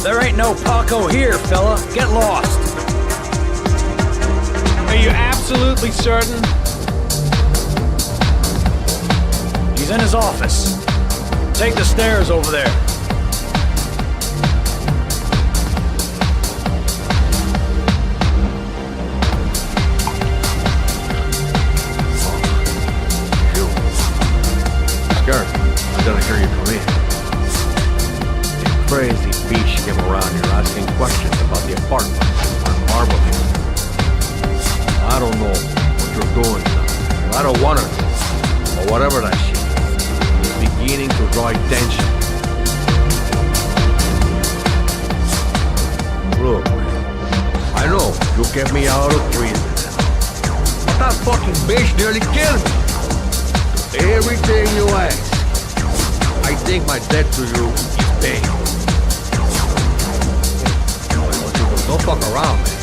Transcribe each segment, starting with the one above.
There ain't no Paco here, fella. Get lost. Are you absolutely certain? He's in his office. Take the stairs over there. Skirt, I gotta hear you come in. The crazy beast came around here asking questions about the apartment on Marble Hill. I don't know what you're doing now. I don't want to know. But whatever that shit is, it's beginning to draw attention. Look, I know you kept me out of prison. But that fucking bitch nearly killed me. Everything you ask, I think my debt to you is paid. Don't fuck around, man.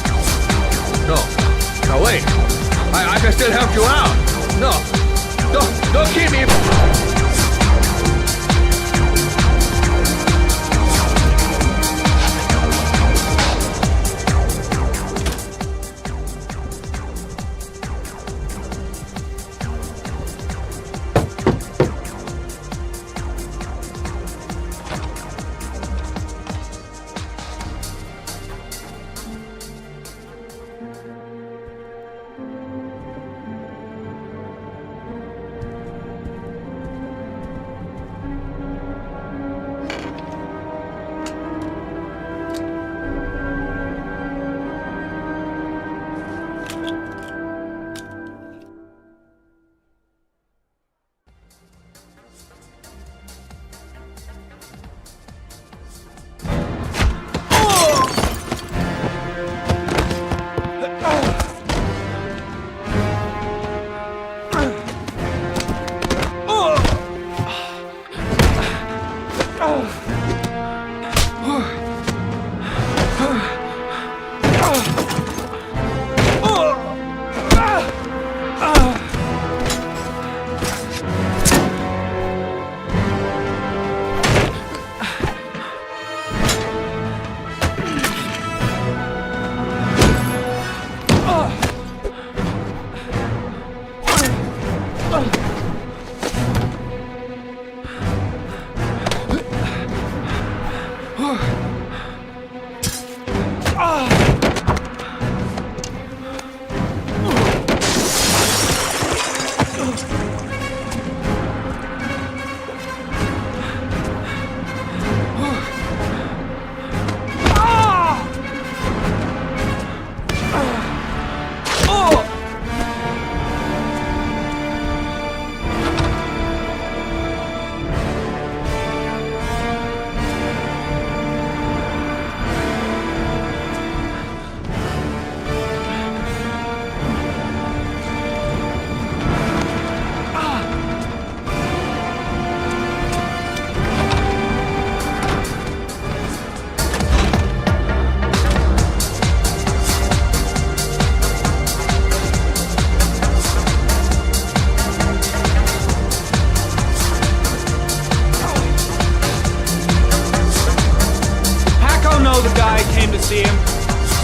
No. Now wait. I can still help you out. No. Don't keep me.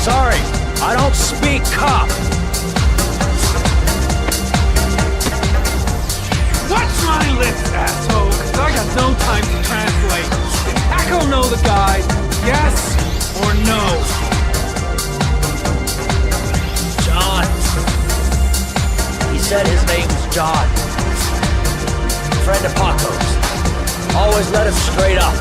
Sorry, I don't speak cop. Watch my lips, asshole, cause I got no time to translate. Did Paco know the guy? Yes or no? John. He said his name was John. Friend of Paco's. Always let him straight up.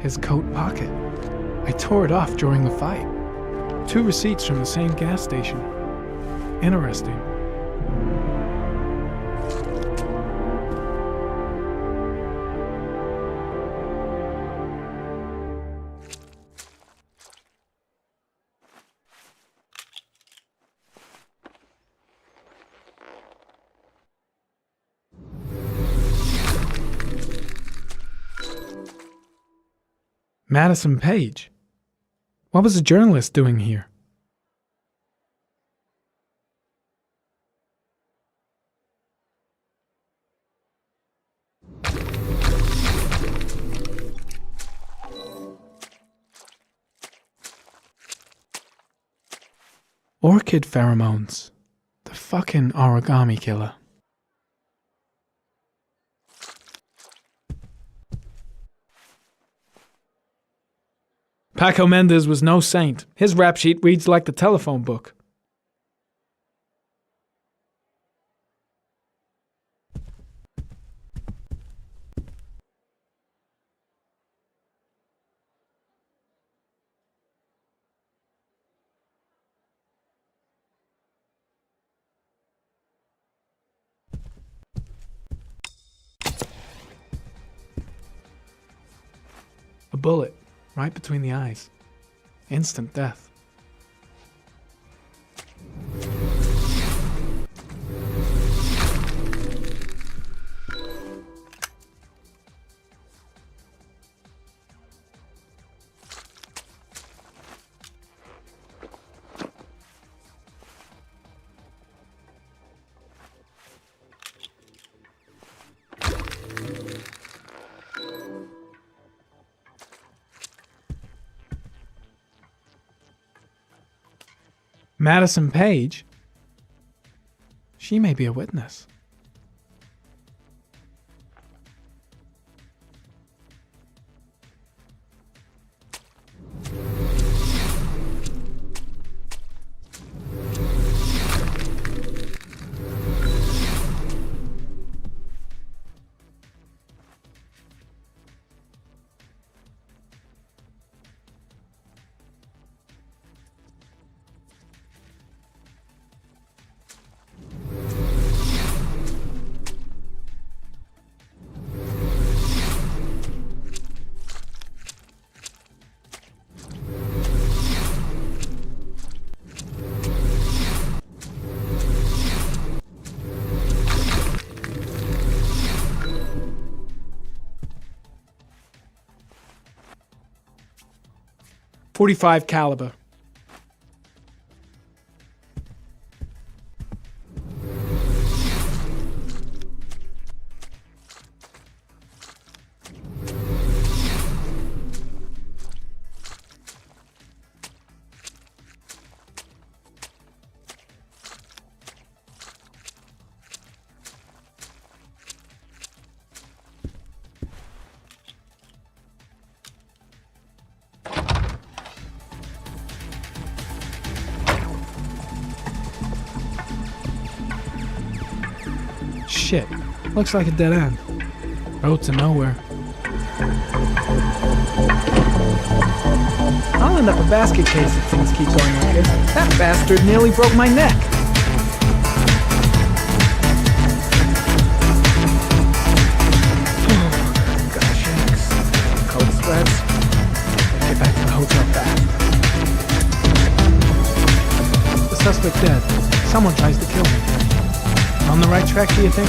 His coat pocket. I tore it off during the fight. 2 receipts from the same gas station. Interesting. Madison Page? What was a journalist doing here? Orchid pheromones. The fucking origami killer. Paco Mendez was no saint. His rap sheet reads like the telephone book. A bullet, right between the eyes. Instant death. Madison Page? She may be a witness. .45 caliber. Shit, looks like a dead end. Road to nowhere. I'll end up a basket case if things keep going like this. That bastard nearly broke my neck. Gosh, yikes. Cold sweats. Get back to the hotel fast. The suspect dead. Someone tries to kill me. On the right track, do you think?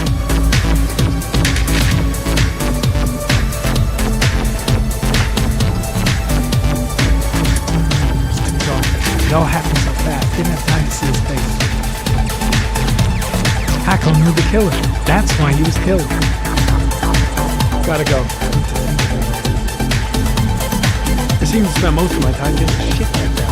It all happened so fast, didn't have time to see his face. Paco knew the killer. That's why he was killed. Gotta go. I seem to spend most of my time getting shit like that.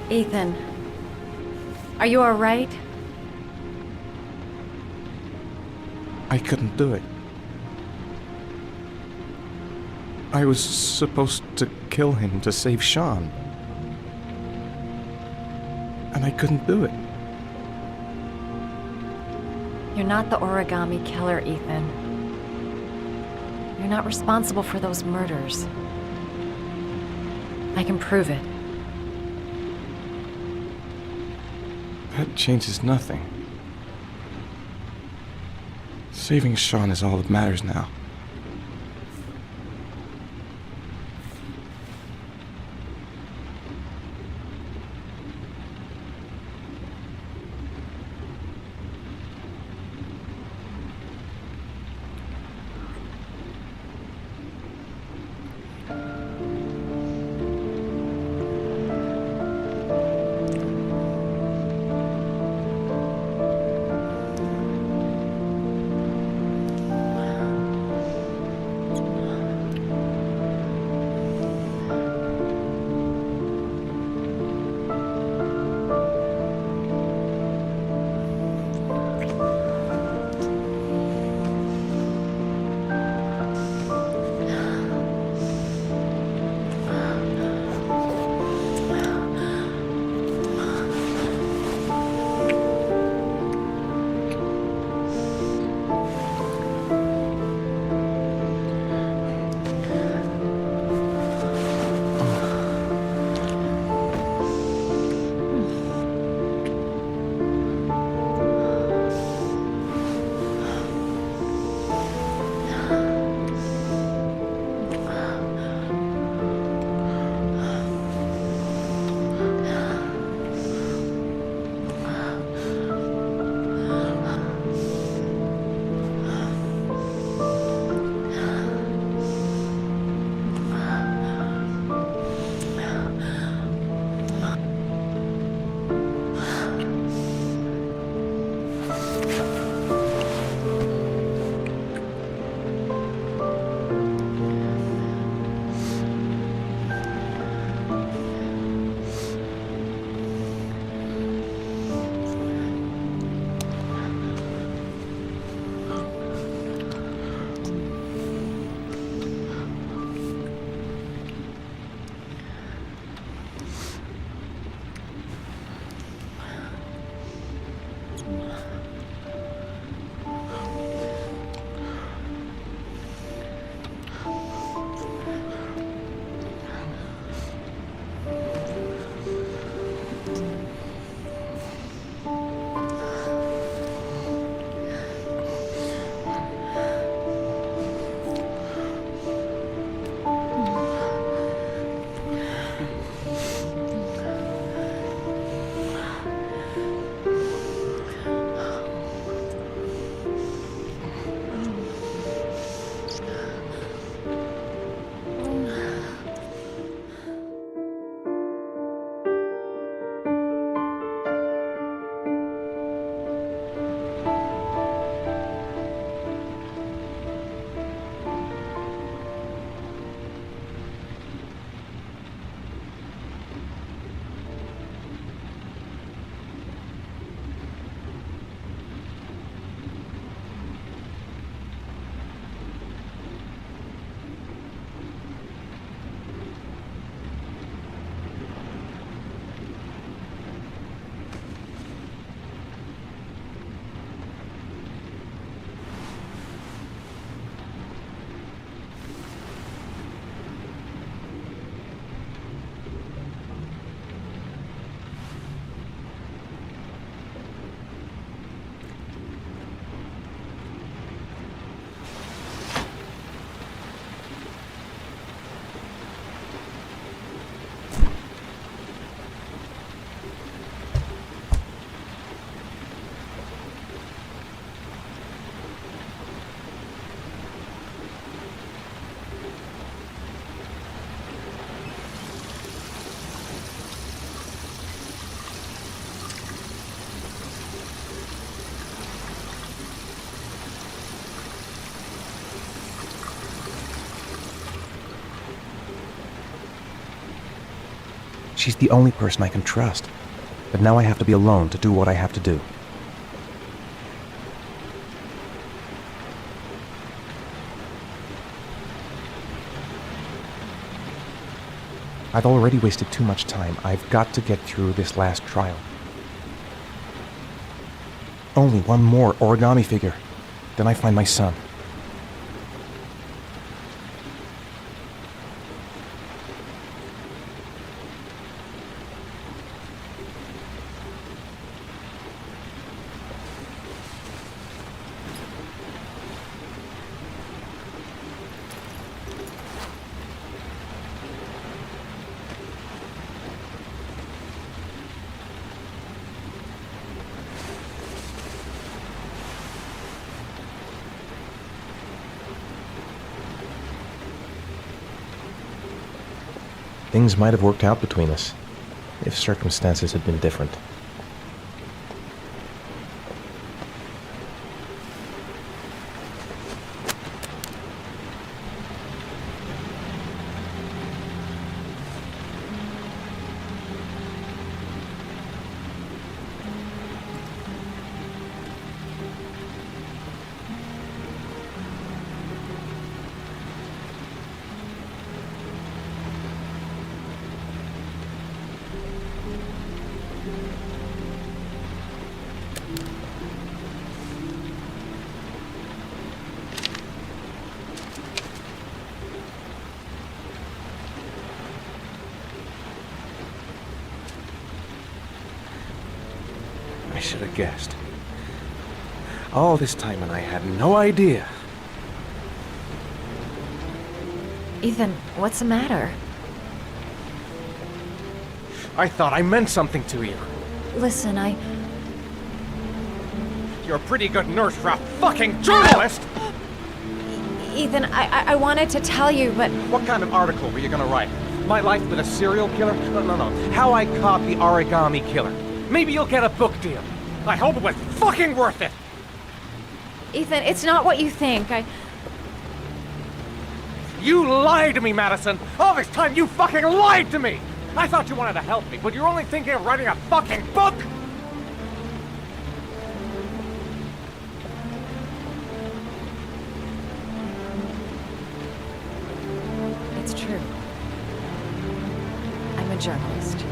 Ethan, are you all right? I couldn't do it. I was supposed to kill him to save Sean. And I couldn't do it. You're not the origami killer, Ethan. You're not responsible for those murders. I can prove it. That changes nothing. Saving Sean is all that matters now. She's the only person I can trust. But now I have to be alone to do what I have to do. I've already wasted too much time. I've got to get through this last trial. Only one more origami figure. Then I find my son. Things might have worked out between us, if circumstances had been different. I should have guessed. All this time and I had no idea. Ethan, what's the matter? I thought I meant something to you. Listen, You're a pretty good nurse for a fucking journalist! Ethan, I wanted to tell you, but... What kind of article were you gonna write? My life with a serial killer? No. How I caught the origami killer. Maybe you'll get a book deal. I hope it was fucking worth it! Ethan, it's not what you think. You lied to me, Madison! All this time you fucking lied to me! I thought you wanted to help me, but you're only thinking of writing a fucking book! It's true. I'm a journalist.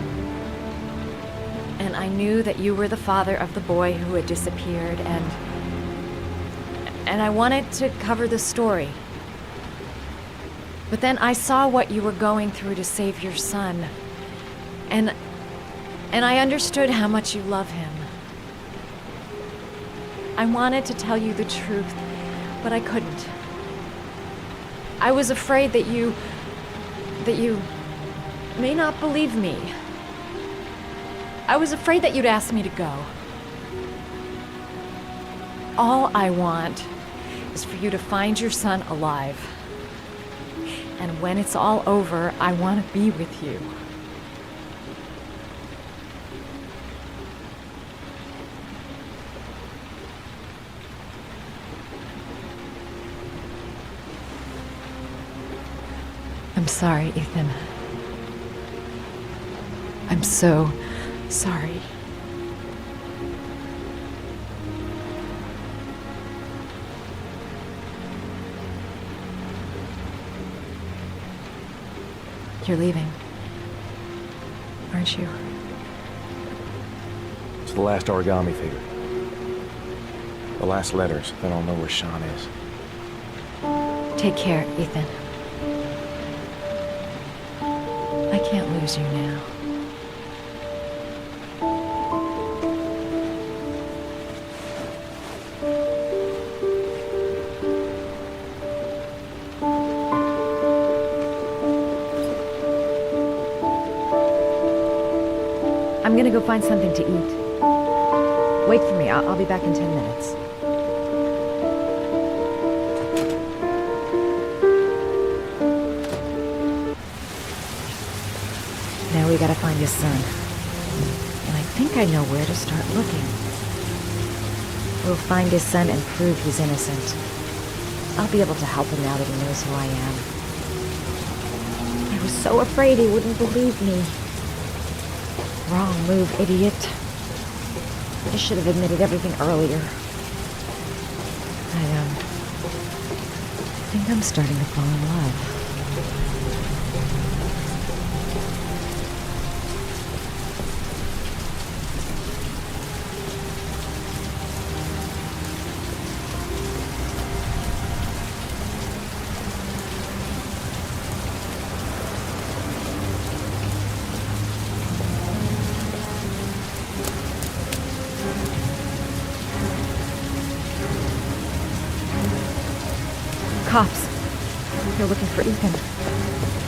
And I knew that you were the father of the boy who had disappeared, and I wanted to cover the story. But then I saw what you were going through to save your son. And I understood how much you love him. I wanted to tell you the truth, but I couldn't. I was afraid that you may not believe me. I was afraid that you'd ask me to go. All I want is for you to find your son alive. And when it's all over, I want to be with you. I'm sorry, Ethan. I'm so sorry. You're leaving, aren't you? It's the last origami figure. The last letters, then I'll know where Sean is. Take care, Ethan. I can't lose you now. I'm gonna go find something to eat. Wait for me. I'll be back in 10 minutes. Now we gotta find his son. And I think I know where to start looking. We'll find his son and prove he's innocent. I'll be able to help him now that he knows who I am. I was so afraid he wouldn't believe me. Wrong move, idiot. I should have admitted everything earlier. I think I'm starting to fall in love. Cops. They're looking for Ethan.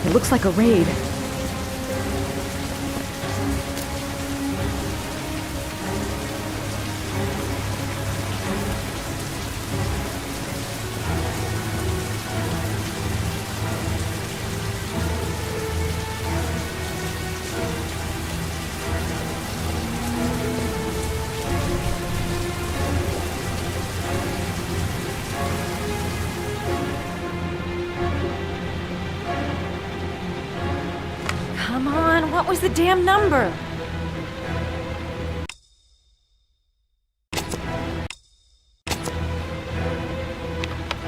It looks like a raid. Come on, what was the damn number?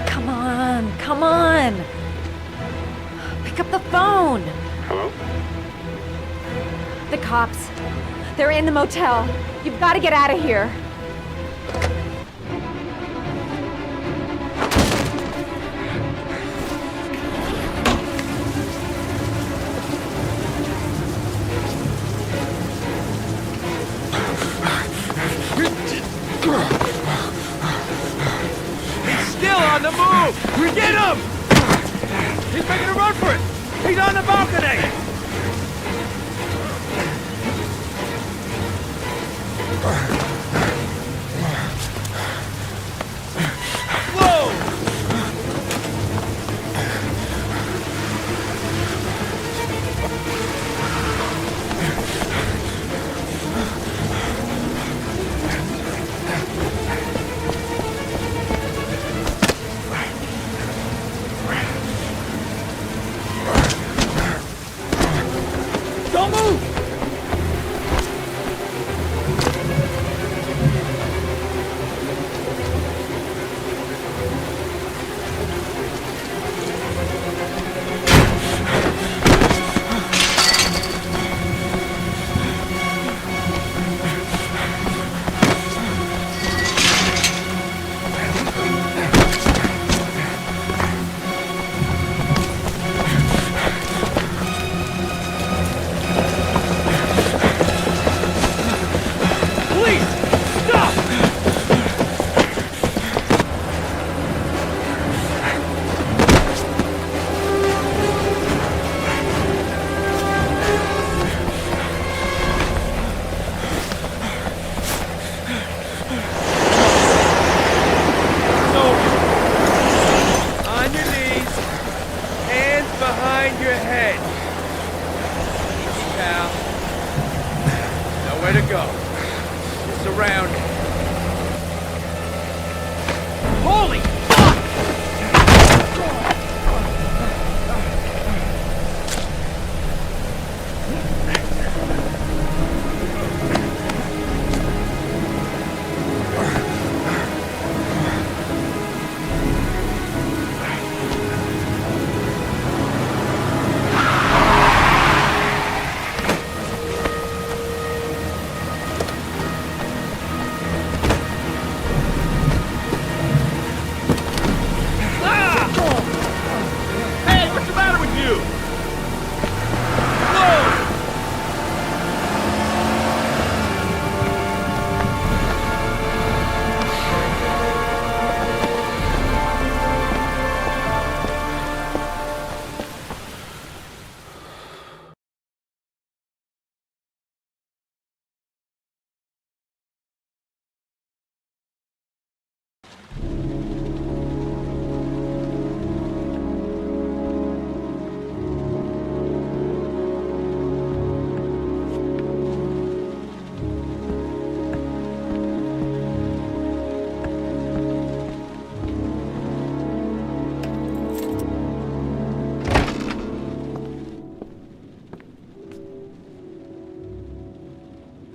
Come on! Pick up the phone! Hello? The cops. They're in the motel. You've got to get out of here. Still on the move! We get him! He's making a run for it! He's on the balcony! Whoa! Don't move!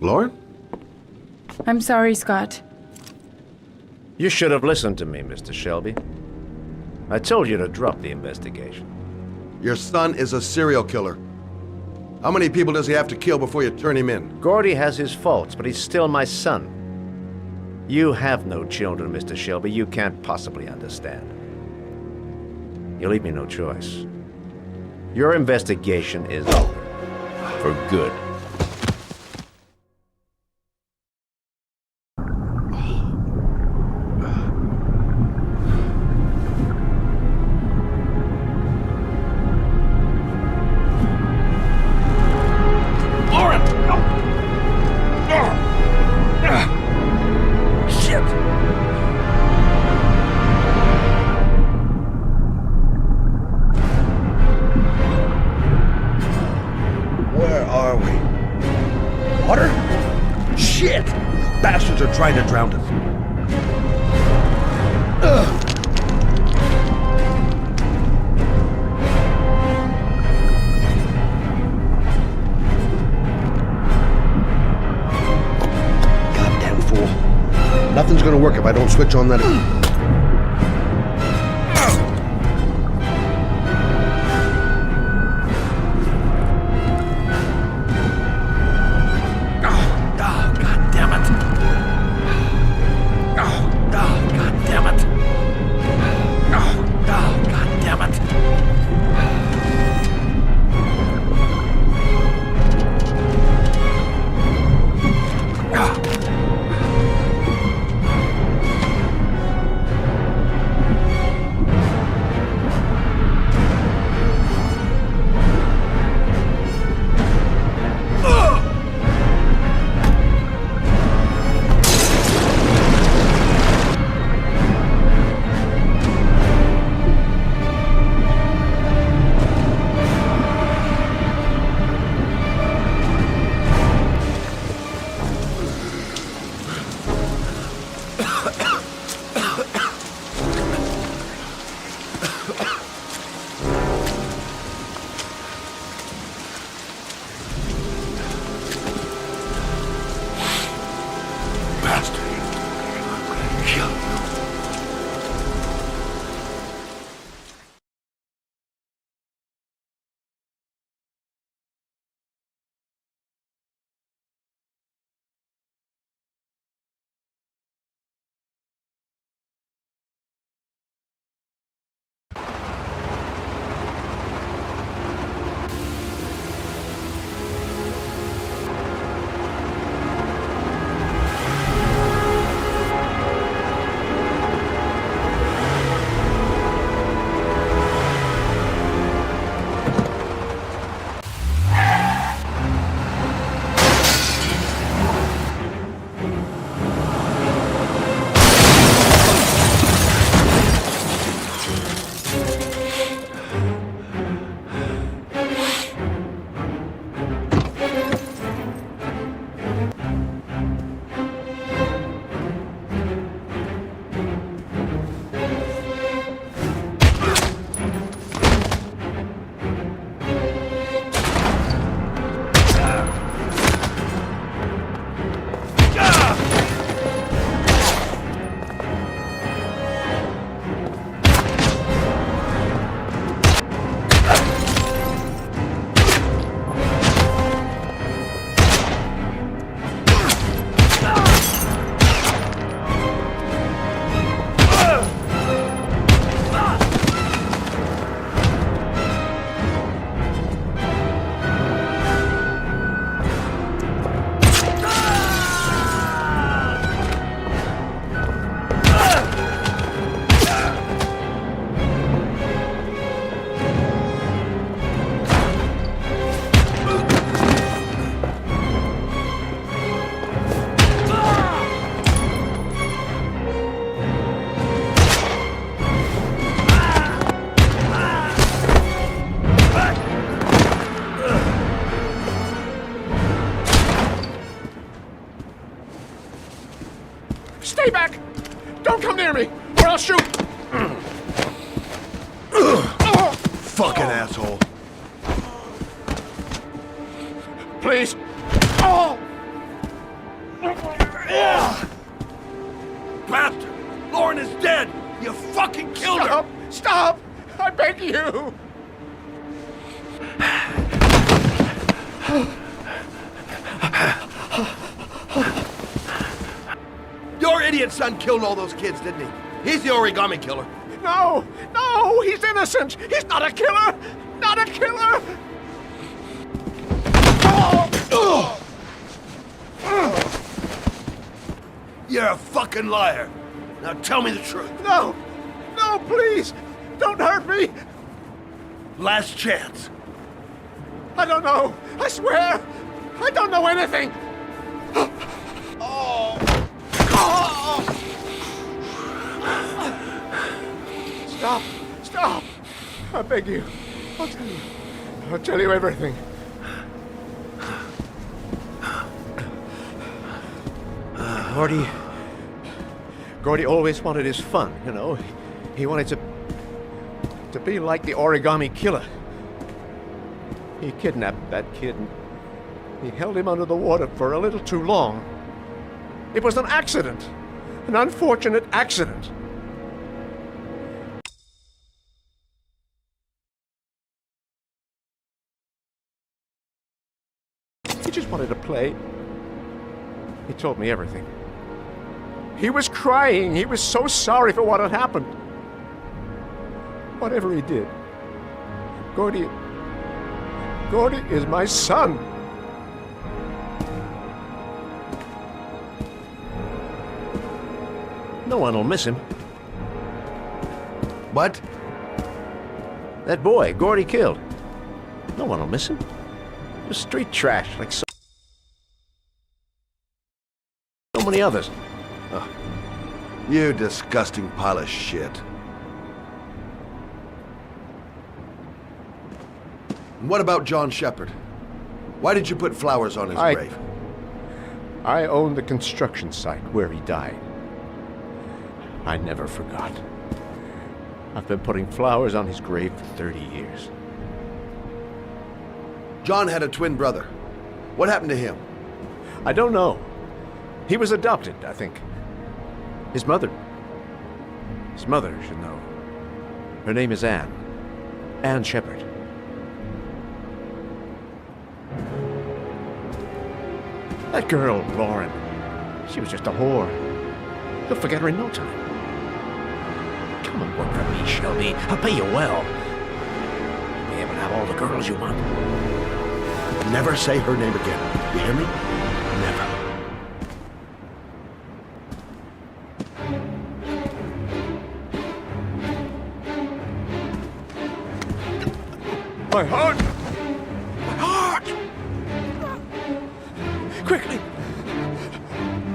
Lauren? I'm sorry, Scott. You should have listened to me, Mr. Shelby. I told you to drop the investigation. Your son is a serial killer. How many people does he have to kill before you turn him in? Gordy has his faults, but he's still my son. You have no children, Mr. Shelby. You can't possibly understand. You leave me no choice. Your investigation is over. For good. Bastards are trying to drown us. Goddamn fool. Nothing's gonna work if I don't switch on that. Stay back! Don't come near me, or I'll shoot! Fucking asshole. Please! Oh! Stop! I beg you! Your idiot son killed all those kids, didn't he? He's the origami killer. No! No! He's innocent! He's not a killer! Not a killer! You're a fucking liar. Now tell me the truth. No! No, please! Don't hurt me! Last chance. I don't know! I swear! I don't know anything! Stop! Stop! I beg you. I'll tell you. I'll tell you everything. Gordy always wanted his fun, you know. He wanted to be like the origami killer. He kidnapped that kid and he held him under the water for a little too long. It was an accident. An unfortunate accident. He just wanted to play. He told me everything. He was crying. He was so sorry for what had happened. Whatever he did, Gordy is my son. No one will miss him. What? That boy, Gordy killed. No one will miss him. He was street trash, like so many others. You disgusting pile of shit. And what about John Shepard? Why did you put flowers on his grave? I own the construction site where he died. I never forgot. I've been putting flowers on his grave for 30 years. John had a twin brother. What happened to him? I don't know. He was adopted, I think. His mother should know. Her name is Anne. Anne Shepard. That girl, Lauren, she was just a whore. You'll forget her in no time. Come and work for me, Shelby. I'll pay you well. You'll be able to have all the girls you want. Never say her name again. You hear me? Never. My heart! My heart! Quickly!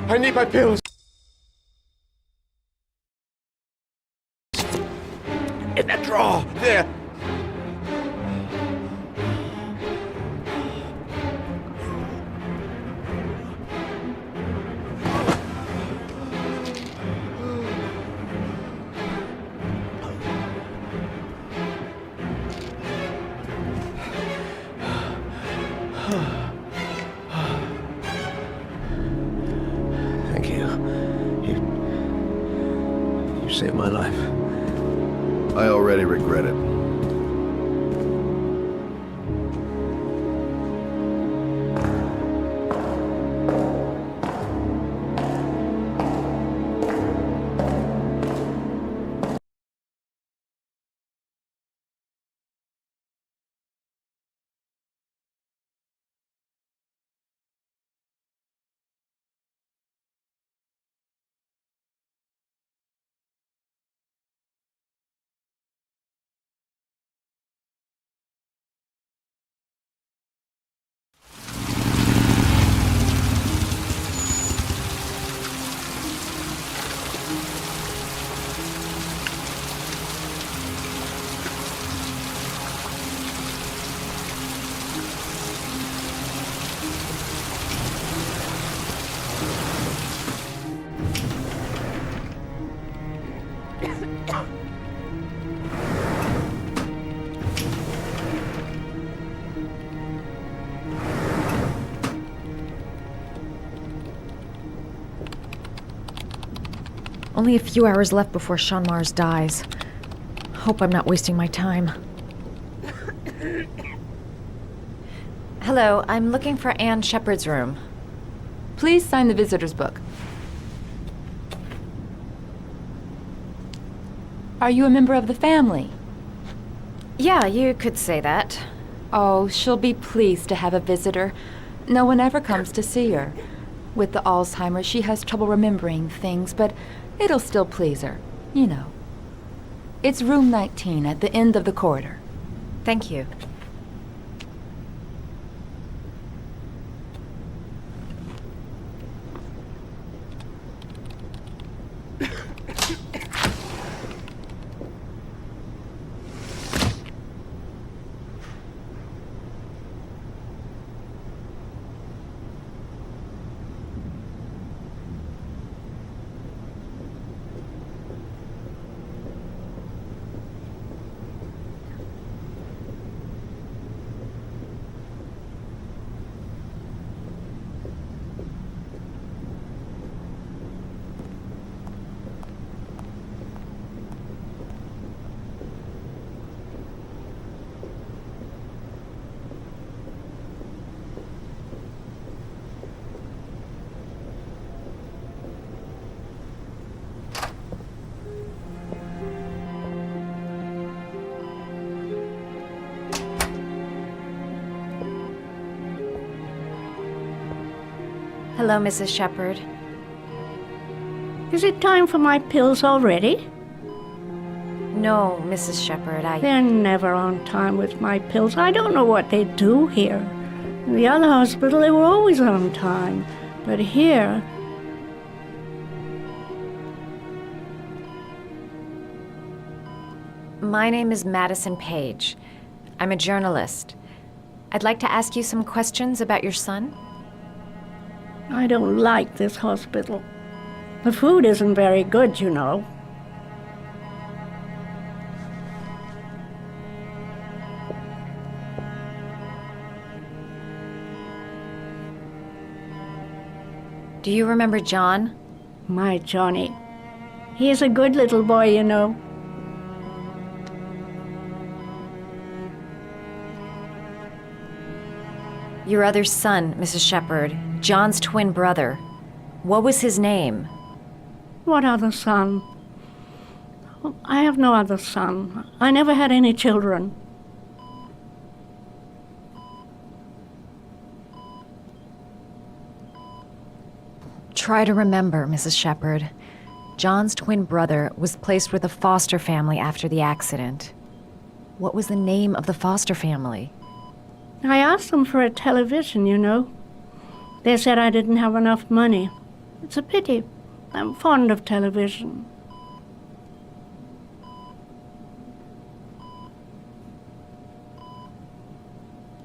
I need my pills. In that drawer! There! Thank you. You saved my life. I already regret it. Only a few hours left before Sean Mars dies. Hope I'm not wasting my time. Hello, I'm looking for Anne Shepard's room. Please sign the visitor's book. Are you a member of the family? Yeah, you could say that. Oh, she'll be pleased to have a visitor. No one ever comes to see her. With the Alzheimer's, she has trouble remembering things, but it'll still please her, you know. It's room 19 at the end of the corridor. Thank you. Hello, Mrs. Shepard. Is it time for my pills already? No, Mrs. Shepard, They're never on time with my pills. I don't know what they do here. In the other hospital, they were always on time. But here... My name is Madison Page. I'm a journalist. I'd like to ask you some questions about your son. I don't like this hospital. The food isn't very good, you know. Do you remember John? My Johnny. He is a good little boy, you know. Your other son, Mrs. Shepard, John's twin brother. What was his name? What other son? I have no other son. I never had any children. Try to remember, Mrs. Shepard. John's twin brother was placed with a foster family after the accident. What was the name of the foster family? I asked them for a television, you know. They said I didn't have enough money. It's a pity. I'm fond of television.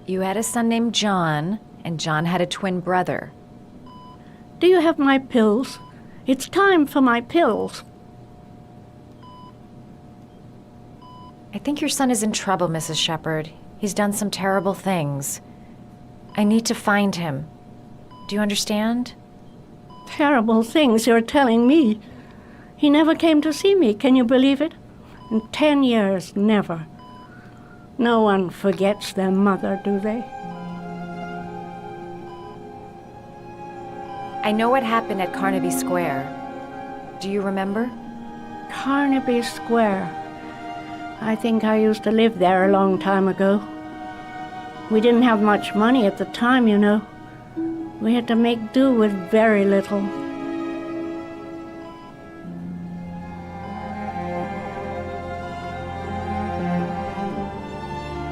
You had a son named John, and John had a twin brother. Do you have my pills? It's time for my pills. I think your son is in trouble, Mrs. Shepard. He's done some terrible things. I need to find him. Do you understand? Terrible things you're telling me. He never came to see me, can you believe it? In 10 years, never. No one forgets their mother, do they? I know what happened at Carnaby Square. Do you remember? Carnaby Square. I think I used to live there a long time ago. We didn't have much money at the time, you know. We had to make do with very little.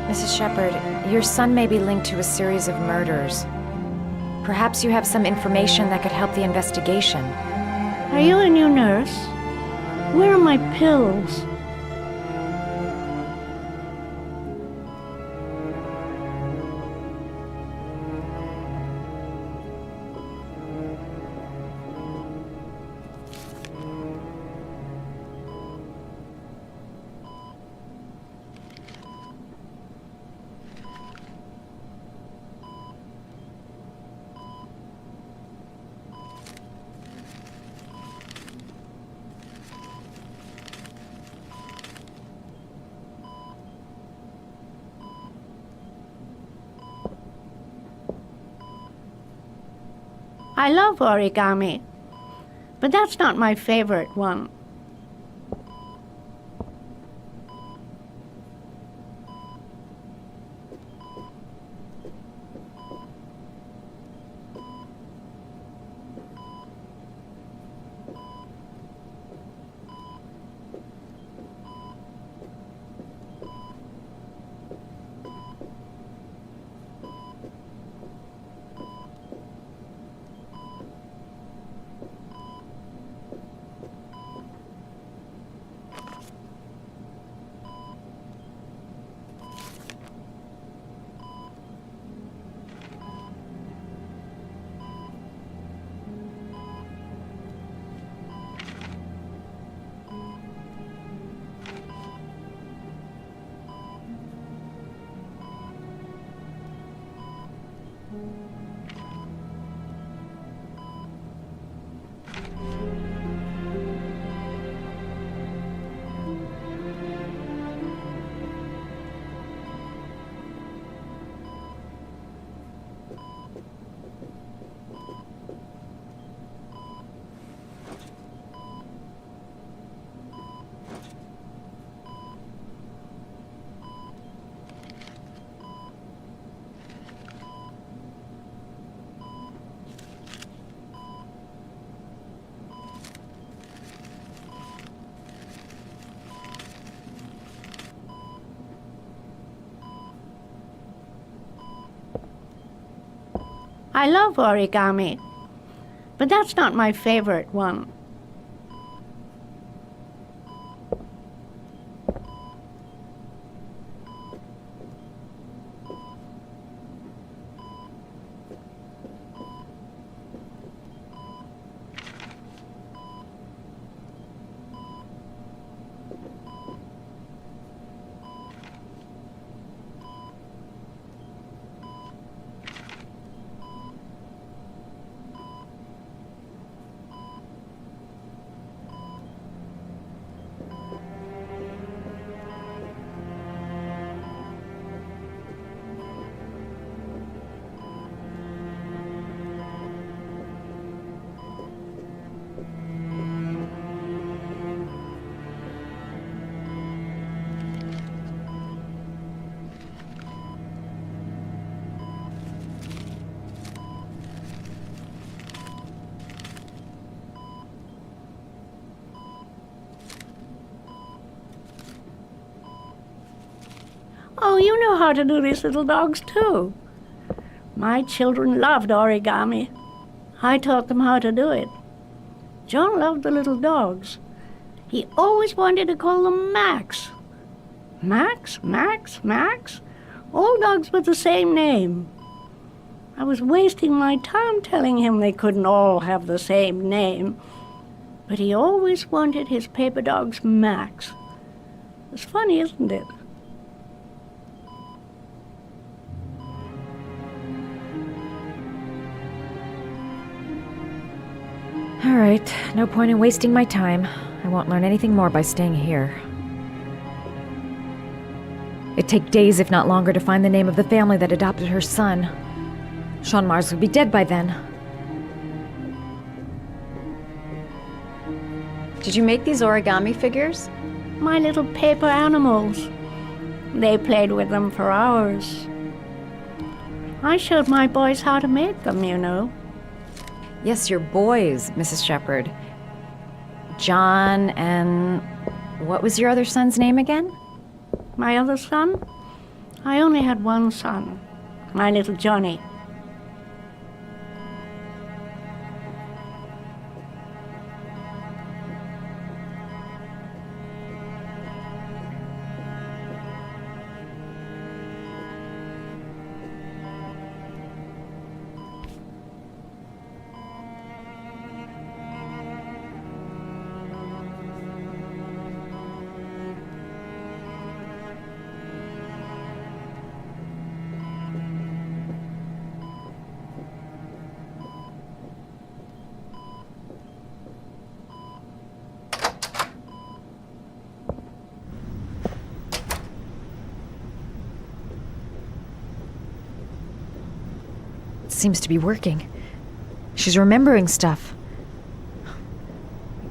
Mrs. Shepard, your son may be linked to a series of murders. Perhaps you have some information that could help the investigation. Are you a new nurse? Where are my pills? I love origami, but that's not my favorite one. I love origami, but that's not my favorite one. Oh, you know how to do these little dogs, too. My children loved origami. I taught them how to do it. John loved the little dogs. He always wanted to call them Max. Max, Max, Max? All dogs with the same name. I was wasting my time telling him they couldn't all have the same name. But he always wanted his paper dogs Max. It's funny, isn't it? All right, no point in wasting my time. I won't learn anything more by staying here. It'd take days, if not longer, to find the name of the family that adopted her son. Sean Mars would be dead by then. Did you make these origami figures? My little paper animals. They played with them for hours. I showed my boys how to make them, you know. Yes, your boys, Mrs. Shepherd. John and... what was your other son's name again? My other son? I only had one son, my little Johnny. Seems to be working. She's remembering stuff.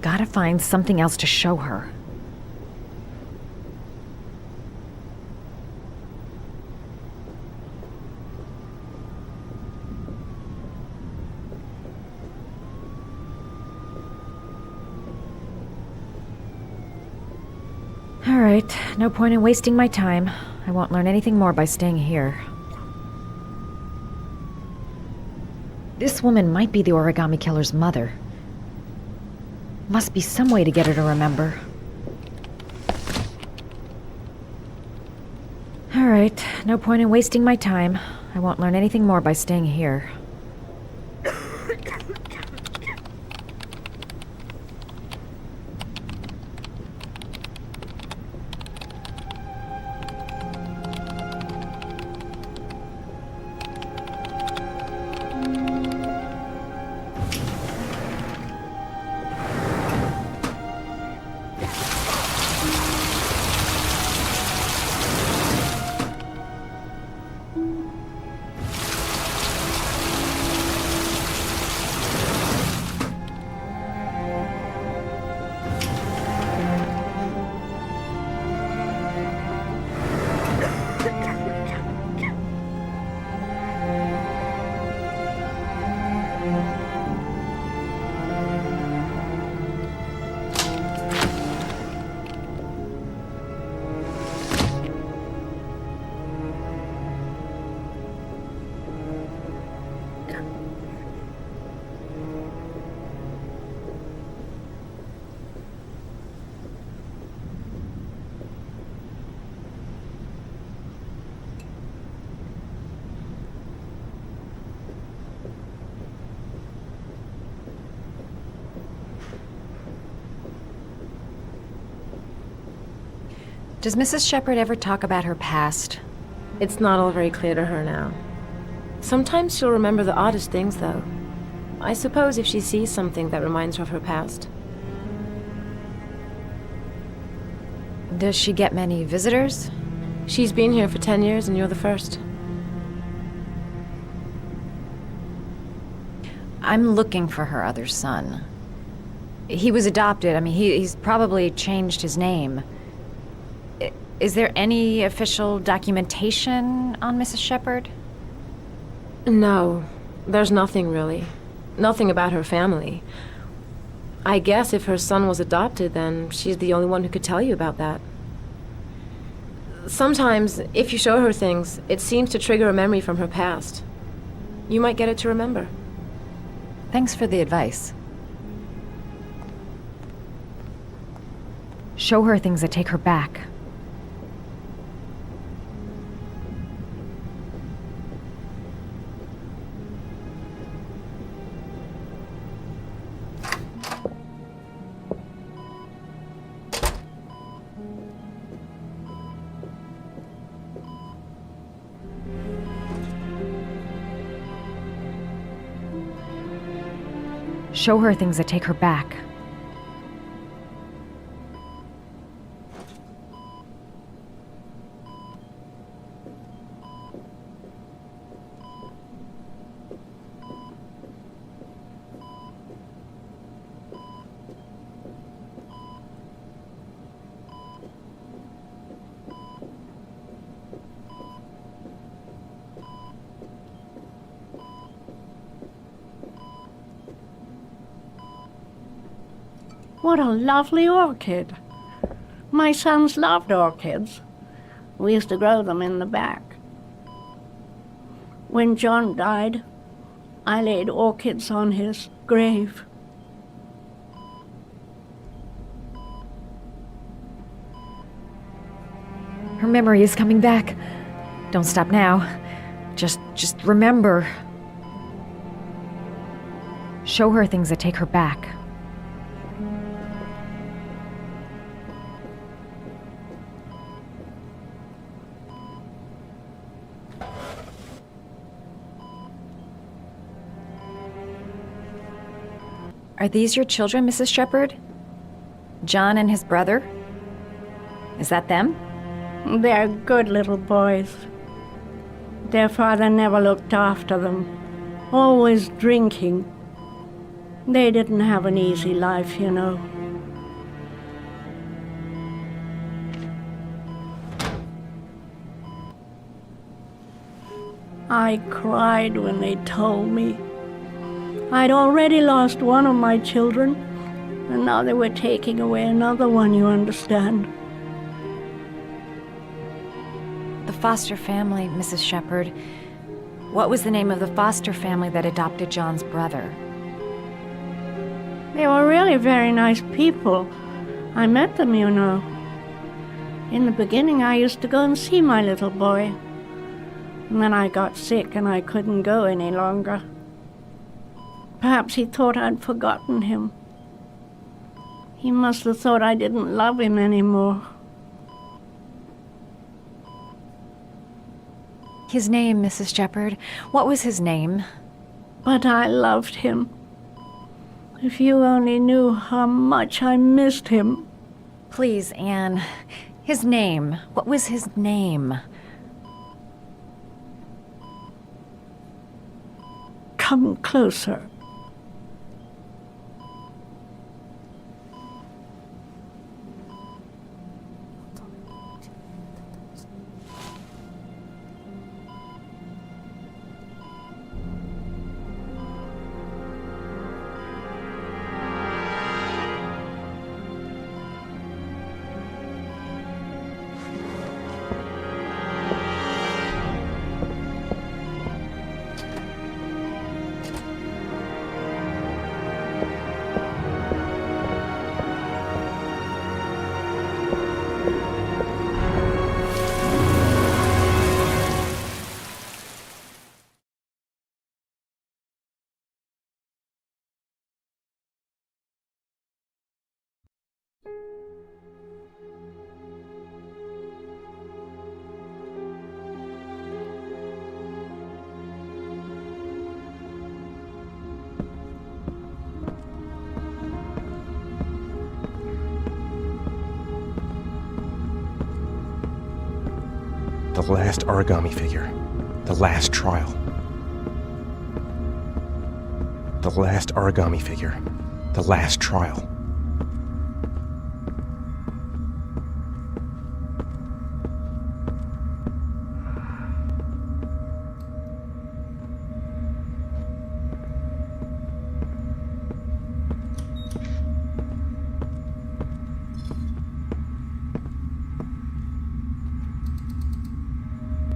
Gotta find something else to show her. All right, no point in wasting my time. I won't learn anything more by staying here. This woman might be the origami killer's mother. Must be some way to get her to remember. All right, no point in wasting my time. I won't learn anything more by staying here. Does Mrs. Shepherd ever talk about her past? It's not all very clear to her now. Sometimes she'll remember the oddest things, though. I suppose if she sees something that reminds her of her past. Does she get many visitors? She's been here for 10 years and you're the first. I'm looking for her other son. He was adopted. I mean, he's probably changed his name. Is there any official documentation on Mrs. Shepherd? No, there's nothing really. Nothing about her family. I guess if her son was adopted, then she's the only one who could tell you about that. Sometimes, if you show her things, it seems to trigger a memory from her past. You might get it to remember. Thanks for the advice. Show her things that take her back. Show her things that take her back. What a lovely orchid. My sons loved orchids. We used to grow them in the back. When John died, I laid orchids on his grave. Her memory is coming back. Don't stop now. Just remember. Show her things that take her back. Are these your children, Mrs. Shepherd? John and his brother? Is that them? They're good little boys. Their father never looked after them, always drinking. They didn't have an easy life, you know. I cried when they told me. I'd already lost one of my children, and now they were taking away another one, you understand. The foster family, Mrs. Shepherd. What was the name of the foster family that adopted John's brother? They were really very nice people. I met them, you know. In the beginning, I used to go and see my little boy. And then I got sick and I couldn't go any longer. Perhaps he thought I'd forgotten him. He must have thought I didn't love him anymore. His name, Mrs. Shepherd. What was his name? But I loved him. If you only knew how much I missed him. Please, Anne. His name. What was his name? Come closer. The last origami figure. The last trial. The last origami figure. The last trial.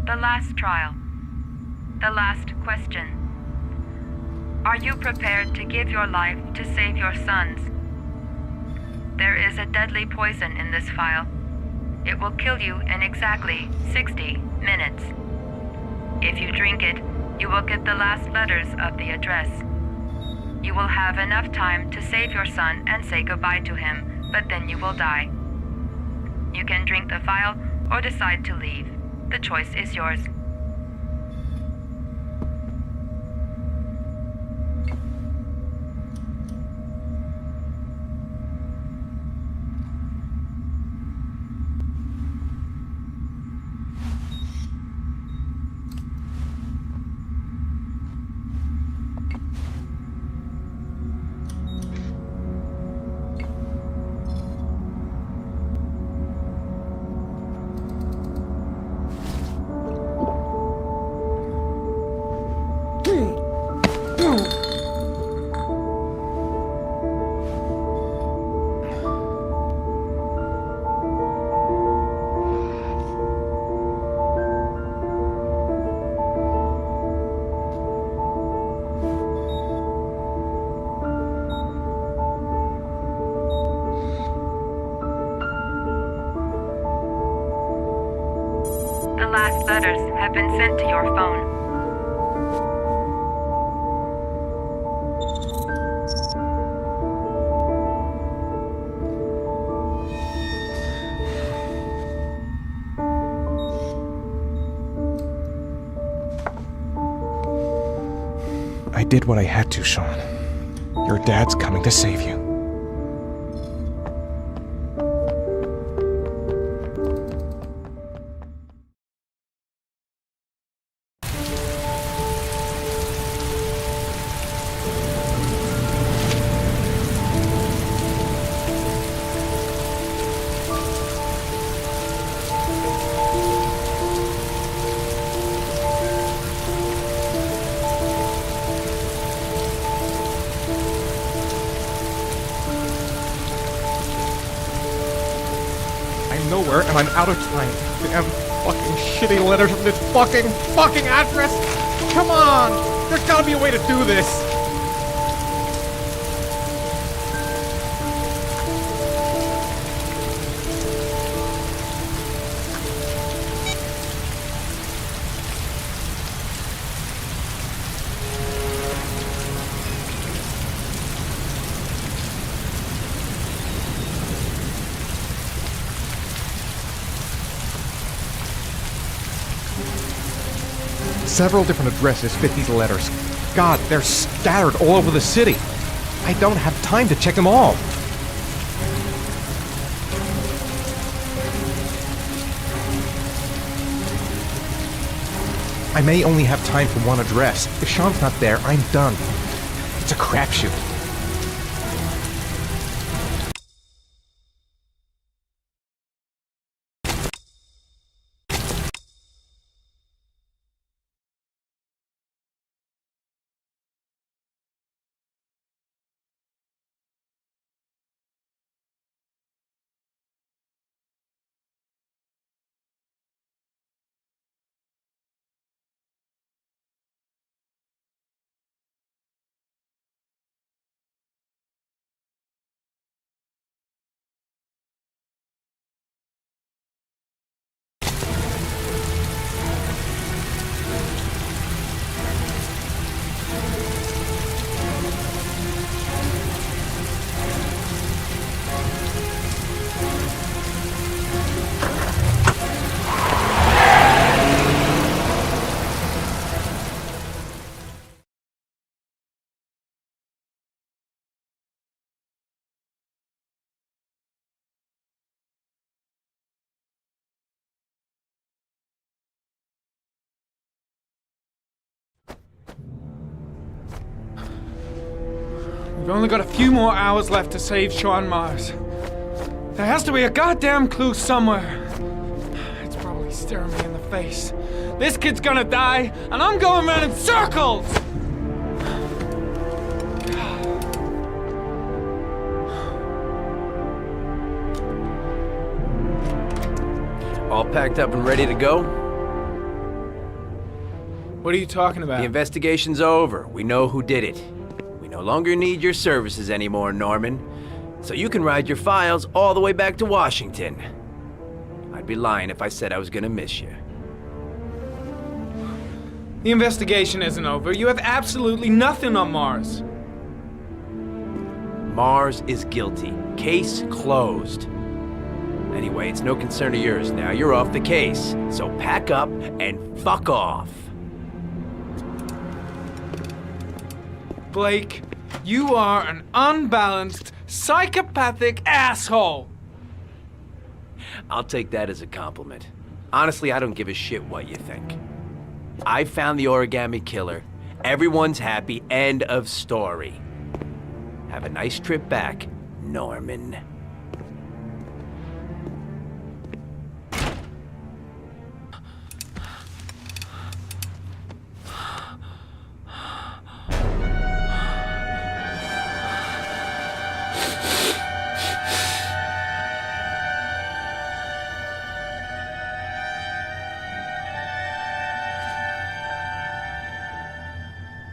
The last trial. The last question. Are you prepared to give your life to save your sons? There is a deadly poison in this file. It will kill you in exactly 60 minutes. If you drink it, you will get the last letters of the address. You will have enough time to save your son and say goodbye to him, but then you will die. You can drink the file or decide to leave. The choice is yours. The last letters have been sent to your phone. I did what I had to, Sean. Your dad's coming to save you. nowhere and I'm out of time. Damn fucking shitty letters from this fucking address. Come on! There's gotta be a way to do this. Several different addresses fit these letters. God, they're scattered all over the city. I don't have time to check them all. I may only have time for one address. If Sean's not there, I'm done. It's a crapshoot. We've only got a few more hours left to save Sean Mars. There has to be a goddamn clue somewhere. It's probably staring me in the face. This kid's gonna die, and I'm going around in circles! All packed up and ready to go? What are you talking about? The investigation's over. We know who did it. We no longer need your services anymore, Norman. So you can ride your files all the way back to Washington. I'd be lying if I said I was gonna miss you. The investigation isn't over. You have absolutely nothing on Mars. Mars is guilty. Case closed. Anyway, it's no concern of yours now. You're off the case. So pack up and fuck off. Blake, you are an unbalanced, psychopathic asshole! I'll take that as a compliment. Honestly, I don't give a shit what you think. I found the origami killer. Everyone's happy. End of story. Have a nice trip back, Norman.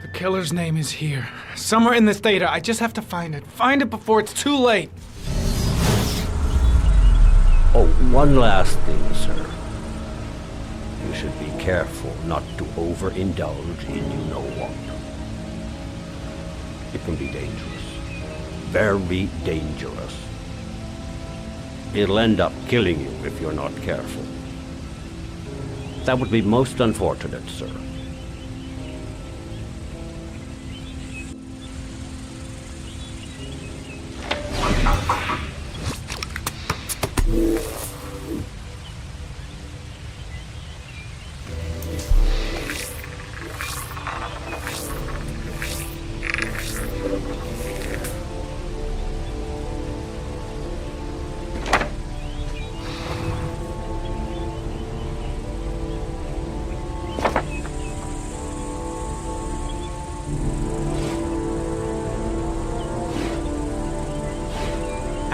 The killer's name is here. Somewhere in this data. I just have to find it. Find it before it's too late. Oh, one last thing, sir. You should be careful not to overindulge in you-know-what. It can be dangerous. Very dangerous. It'll end up killing you if you're not careful. That would be most unfortunate, sir.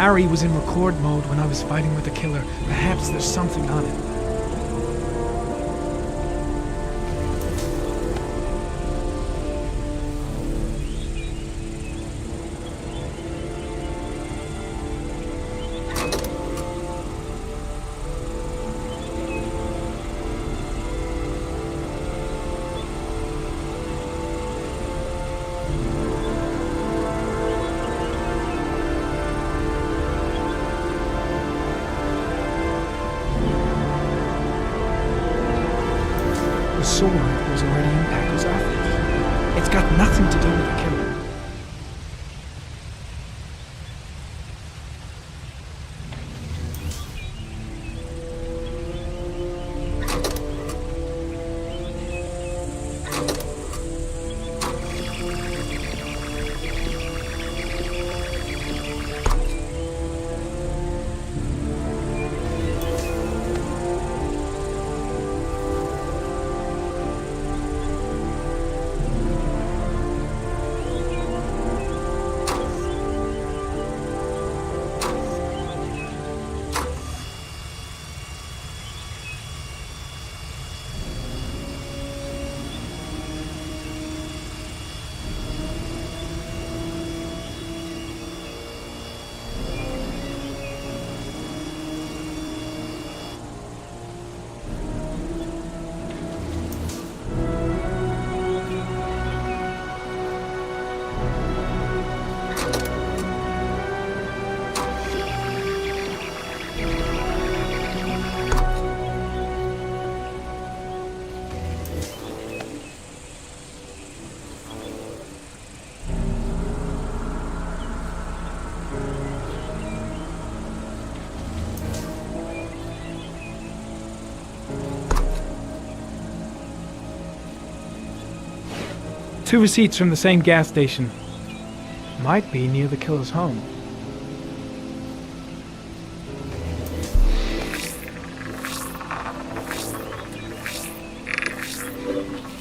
Harry was in record mode when I was fighting with the killer. Perhaps there's something on it. The sword was already in Paco's office. It's got nothing to do with the killer. Two receipts from the same gas station. Might be near the killer's home.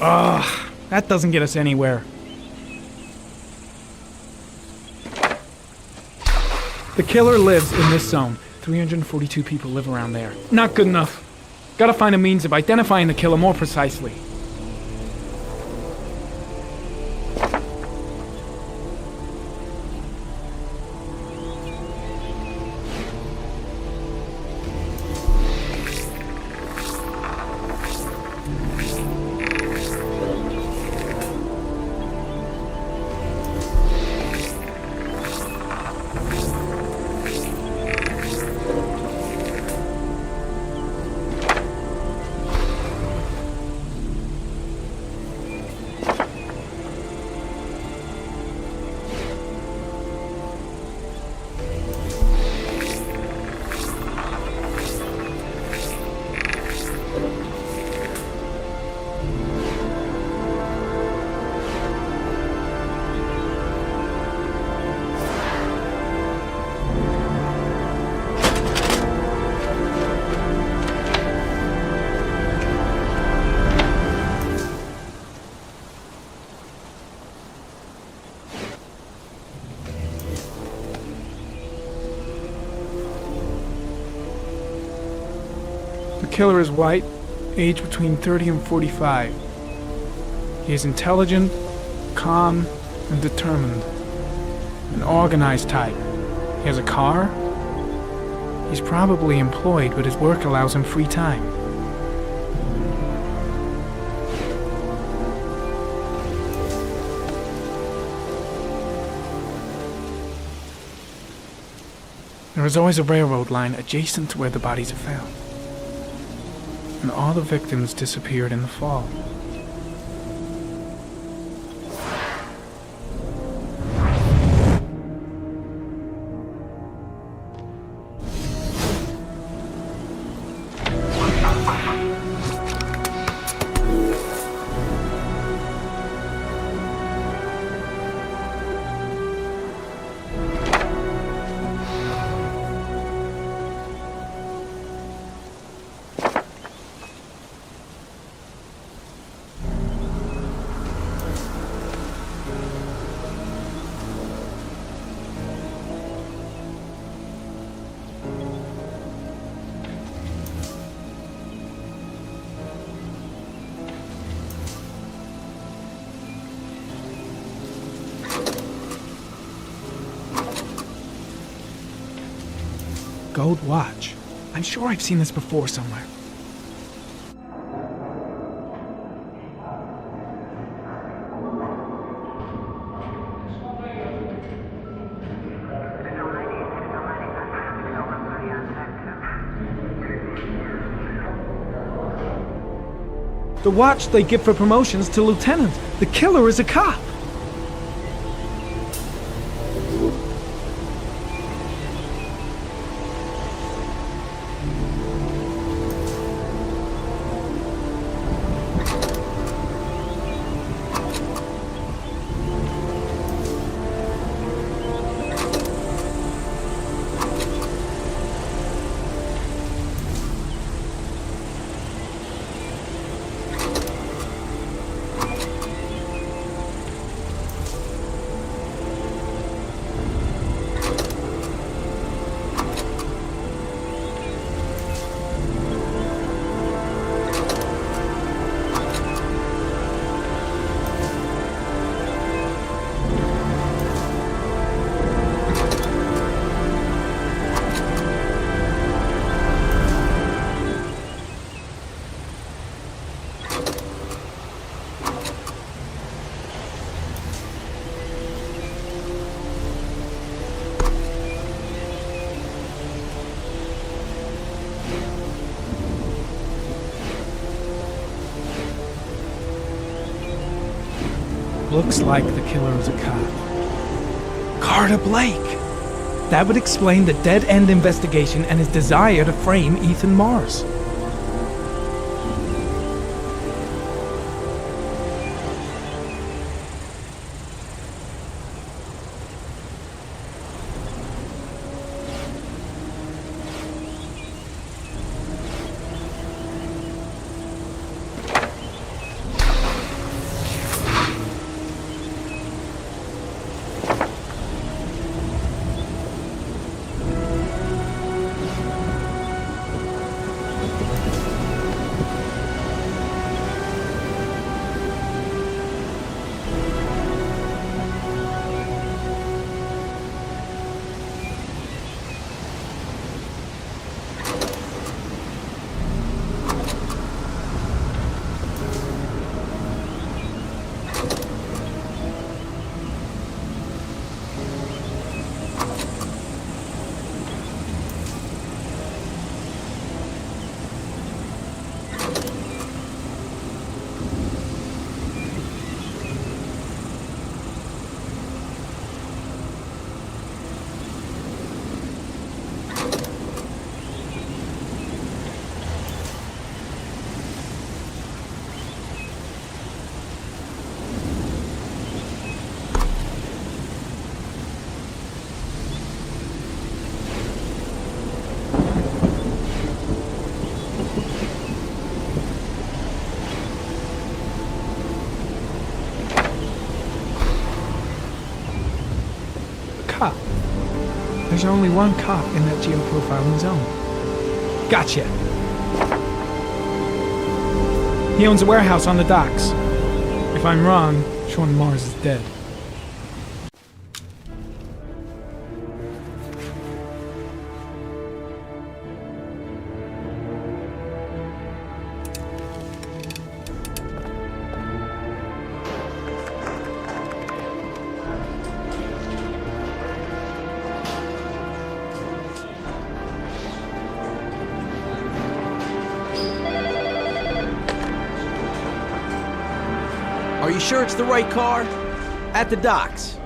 Ugh, that doesn't get us anywhere. The killer lives in this zone. 342 people live around there. Not good enough. Gotta find a means of identifying the killer more precisely. The killer is white, aged between 30 and 45. He is intelligent, calm, and determined. An organized type. He has a car. He's probably employed, but his work allows him free time. There is always a railroad line adjacent to where the bodies are found. And all the victims disappeared in the fall. gold watch. I'm sure I've seen this before somewhere. The watch they give for promotions to lieutenant. The killer is a cop. Looks like the killer is a cop. Carter Blake! That would explain the dead-end investigation and his desire to frame Ethan Mars. Cop. There's only one cop in that geoprofiling zone. Gotcha. He owns a warehouse on the docks. If I'm wrong, Sean Mars is dead. Are you sure it's the right car? At the docks.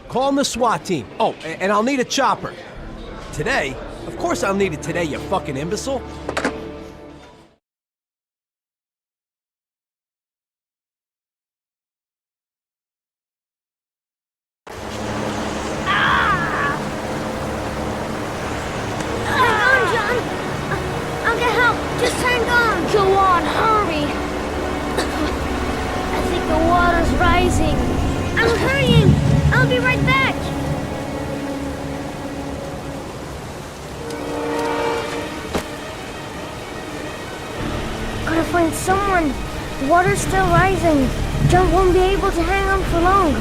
Call the SWAT team. Oh, and I'll need a chopper. Today? Of course I'll need it today, you fucking imbecile. Find someone. The water's still rising. John won't be able to hang on for long.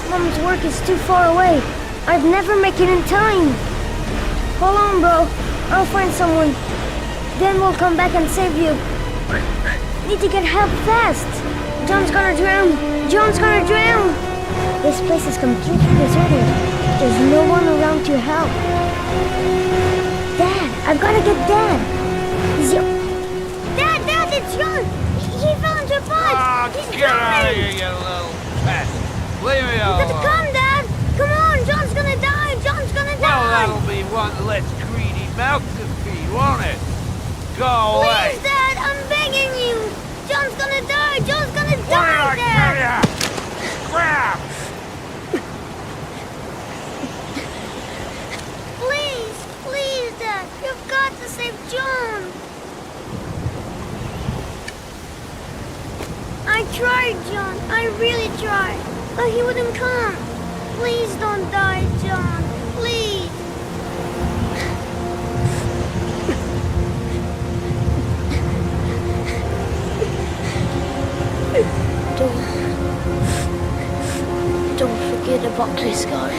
Mom's work is too far away. I'd never make it in time. Hold on, bro. I'll find someone. Then we'll come back and save you. Need to get help fast. John's gonna drown. John's gonna drown. This place is completely deserted. There's no one around to help. Dad, I've gotta get Dad. Dad, it's John. He fell into a pot. He's Get out of drowning. here, you little pest. Leave me You alone. gotta come, Dad. Come on, John's gonna die. John's gonna Well, die. that'll be one less greedy mouth to feed, won't it? Go away. Please, Dad, I'm begging you. John's gonna die. John's gonna What die, did I Dad. tell ya? Grab! Please, Dad. You've got to save John. I tried, John. I really tried. But he wouldn't come. Please don't die, John. Please. Don't forget about this guy.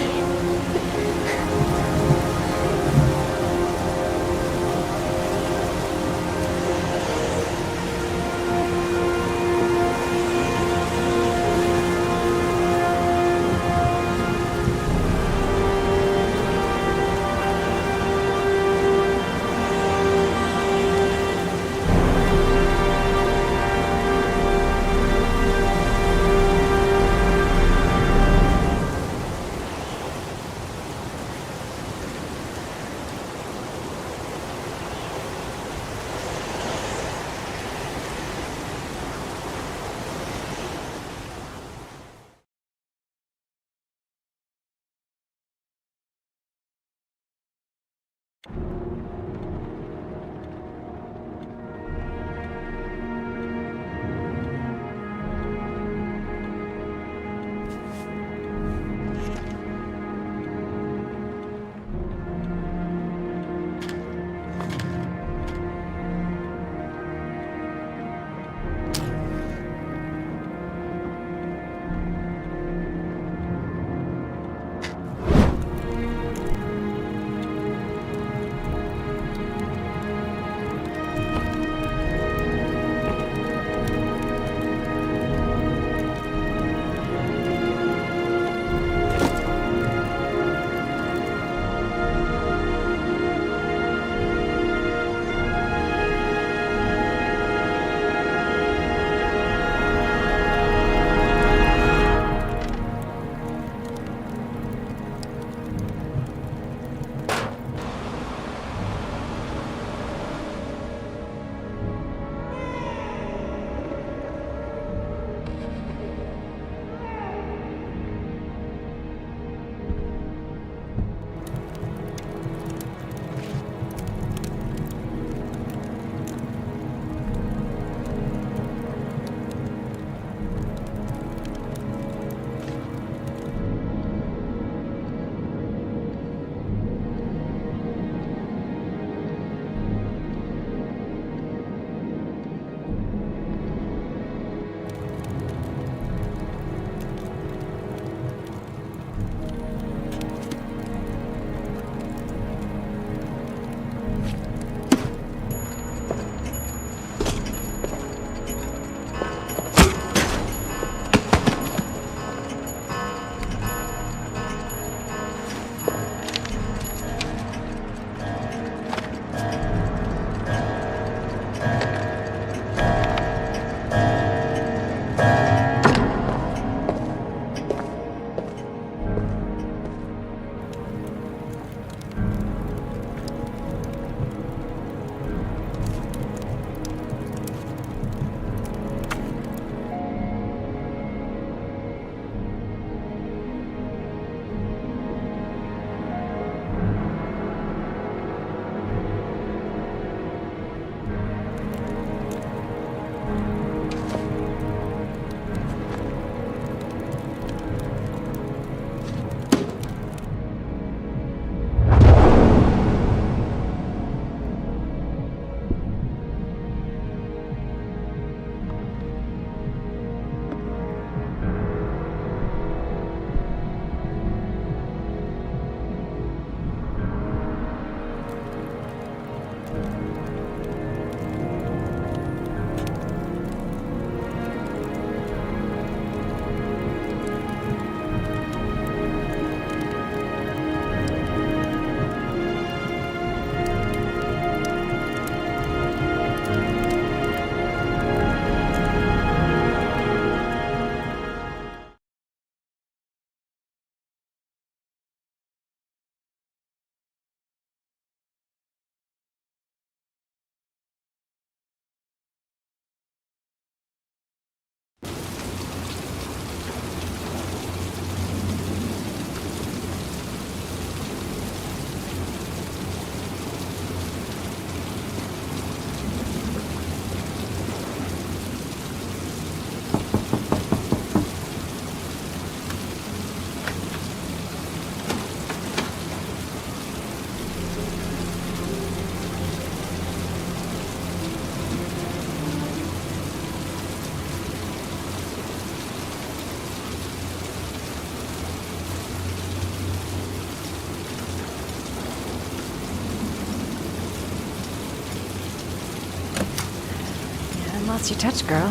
Lost your touch, girl.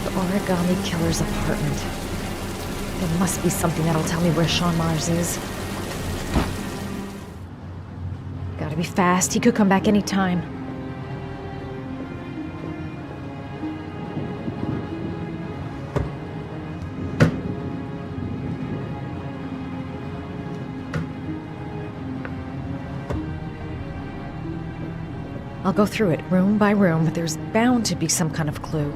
The origami killer's apartment. There must be something that'll tell me where Sean Mars is. Gotta be fast. He could come back anytime. I'll go through it room by room, but there's bound to be some kind of clue.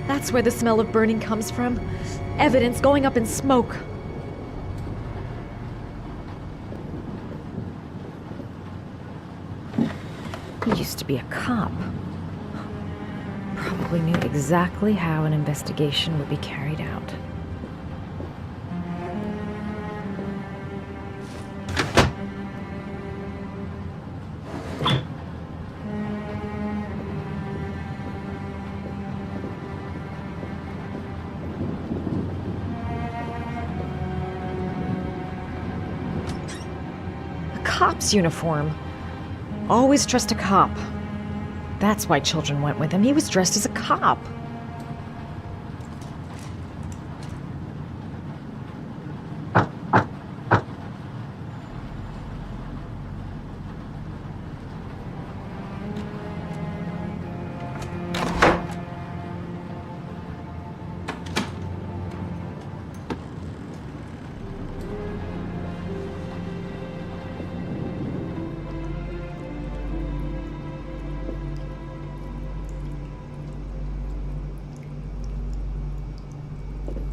That's where the smell of burning comes from. Evidence going up in smoke. He used to be a cop. Probably knew exactly how an investigation would be carried out. Cop's uniform. Always trust a cop. That's why children went with him. He was dressed as a cop.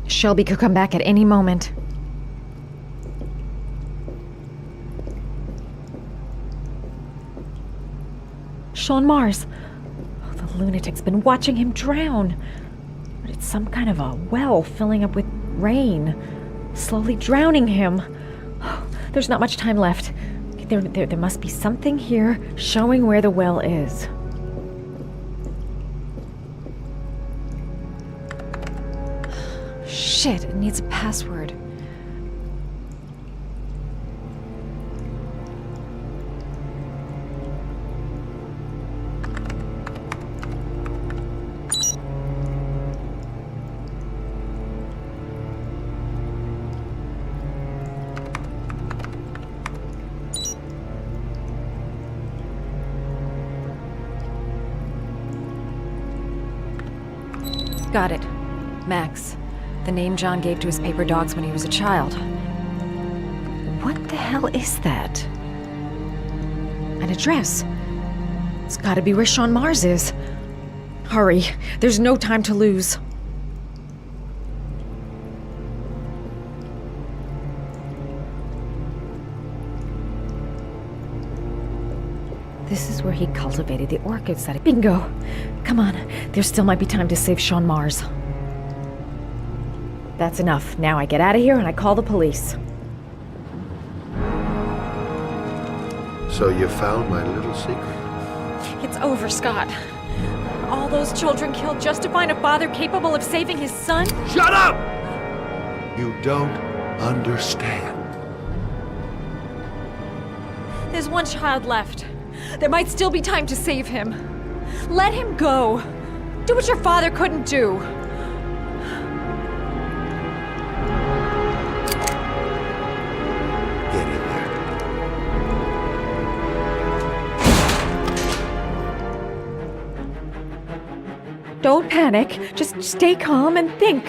Shelby could come back at any moment. Sean Mars. Oh, the lunatic's been watching him drown. But it's some kind of a well filling up with rain, slowly drowning him. Oh, there's not much time left. There must be something here showing where the well is. Shit, it needs a password. Got it. Max. The name John gave to his paper dogs when he was a child. What the hell is that? An address. It's gotta be where Sean Mars is. Hurry, there's no time to lose. This is where he cultivated the orchids that he... Bingo! Come on, there still might be time to save Sean Mars. That's enough. Now I get out of here and I call the police. So you found my little secret? It's over, Scott. All those children killed just to find a father capable of saving his son? Shut up! You don't understand. There's one child left. There might still be time to save him. Let him go. Do what your father couldn't do. Don't panic. Just stay calm and think.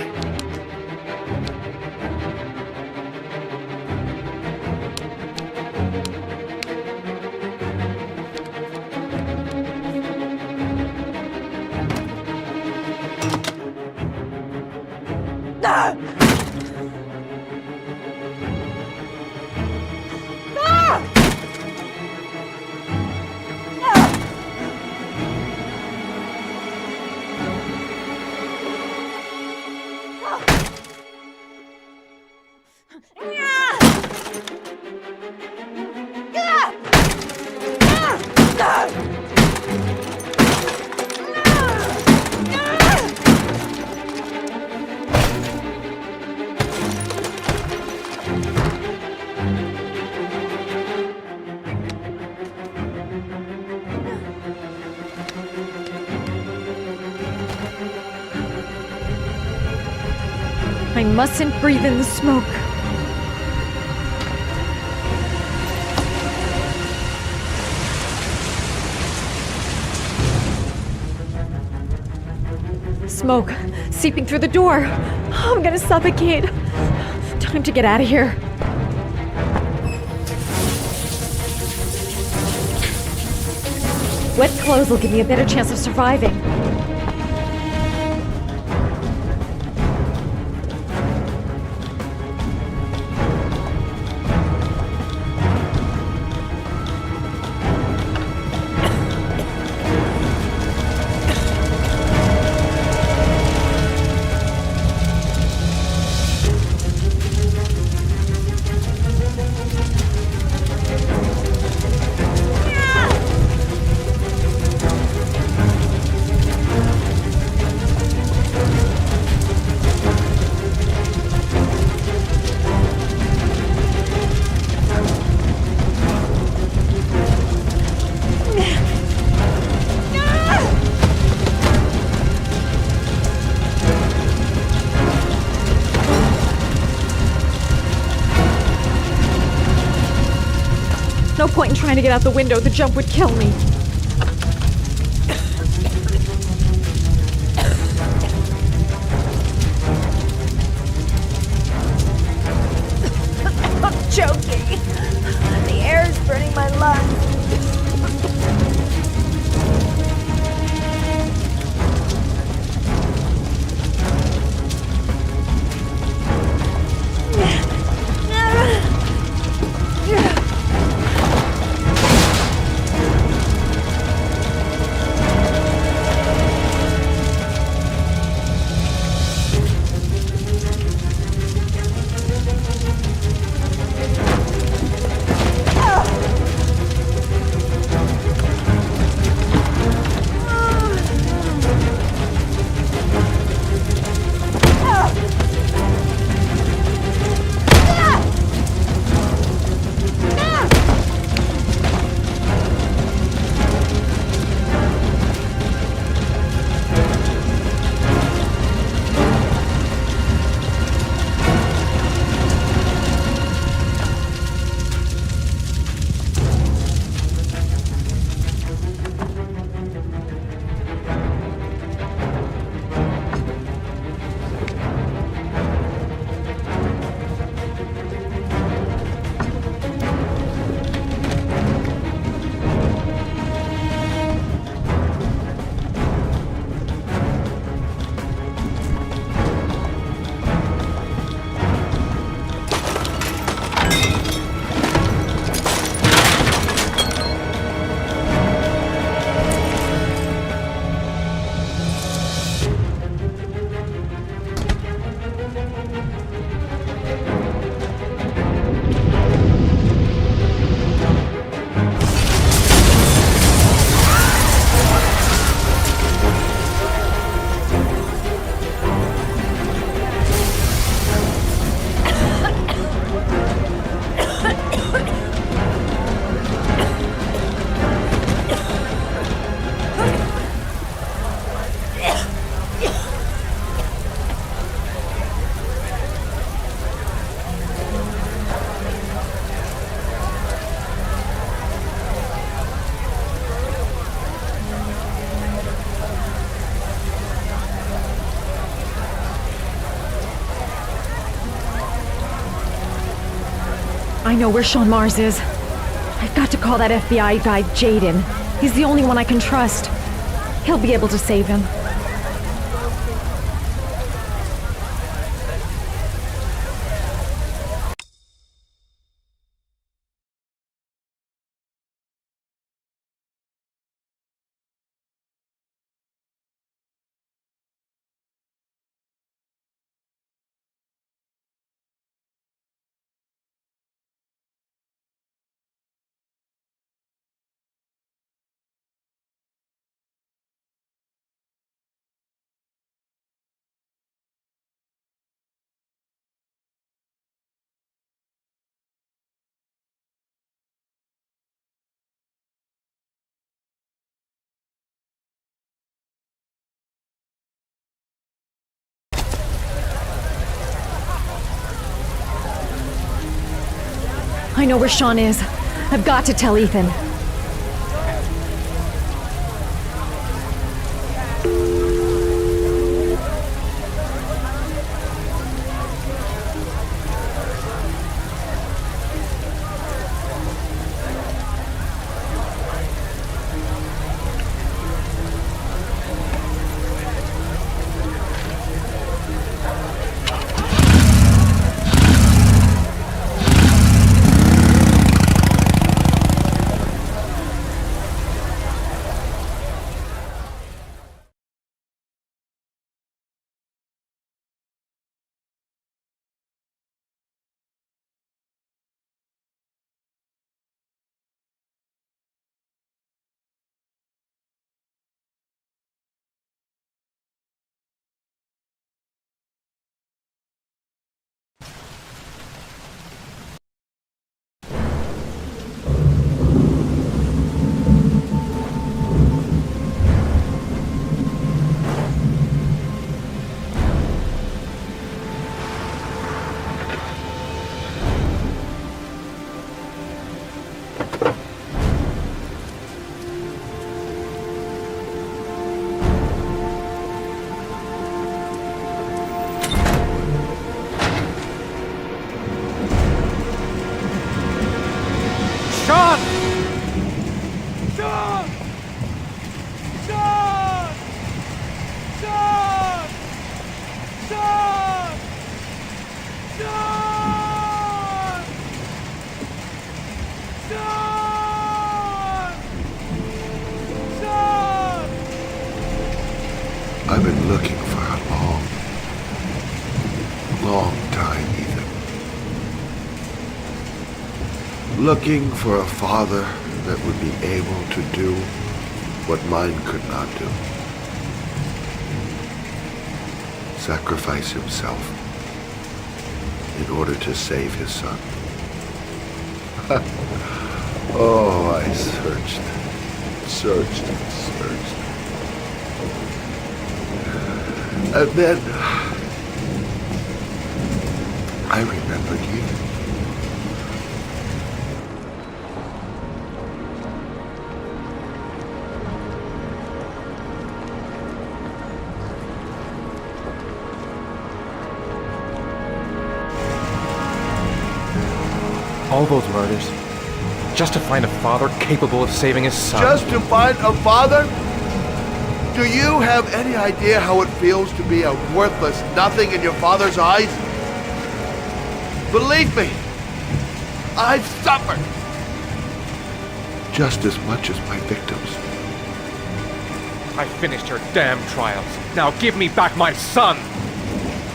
I mustn't breathe in the smoke. Smoke seeping through the door. I'm gonna suffocate. Time to get out of here. Wet clothes will give me a better chance of surviving. No point in trying to get out the window. The jump would kill me. I'm choking. The air is burning my lungs. I know where Sean Mars is. I've got to call that FBI guy Jaden. He's the only one I can trust. He'll be able to save him. I know where Sean is. I've got to tell Ethan. I've been looking for a long time, Ethan. Looking for a father that would be able to do what mine could not do. Sacrifice himself in order to save his son. Oh, I searched. And then I remembered you. All those murders, just to find a father capable of saving his son. Just to find a father? Do you have any idea how it feels to be a worthless nothing in your father's eyes? Believe me, I've suffered just as much as my victims. I finished your damn trials. Now give me back my son!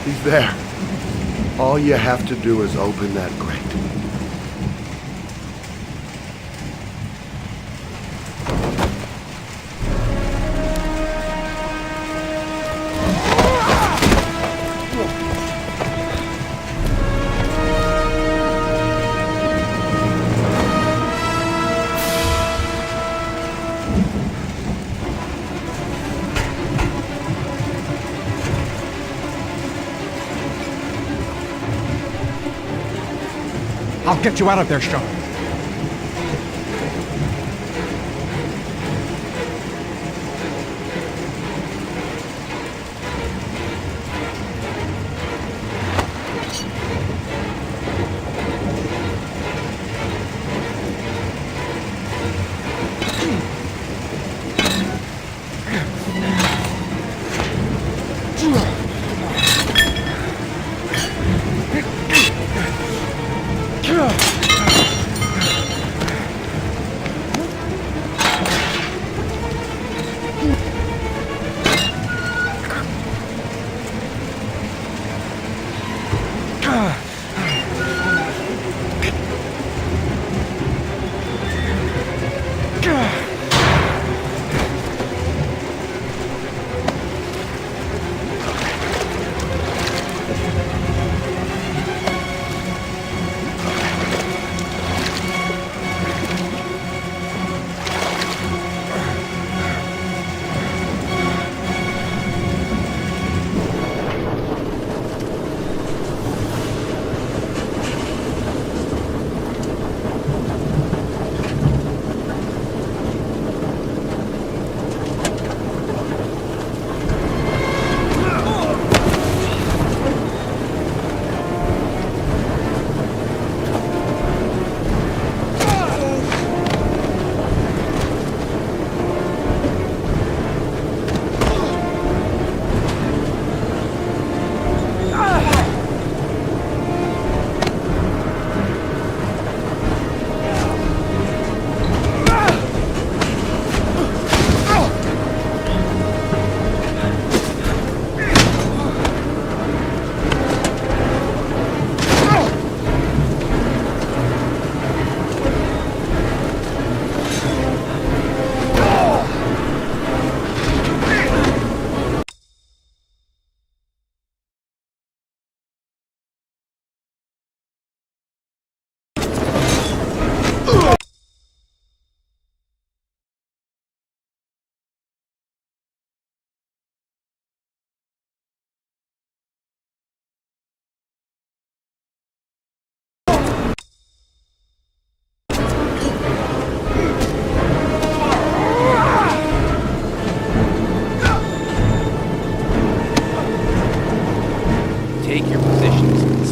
He's there. All you have to do is open that grate. I'll get you out of there, Sean.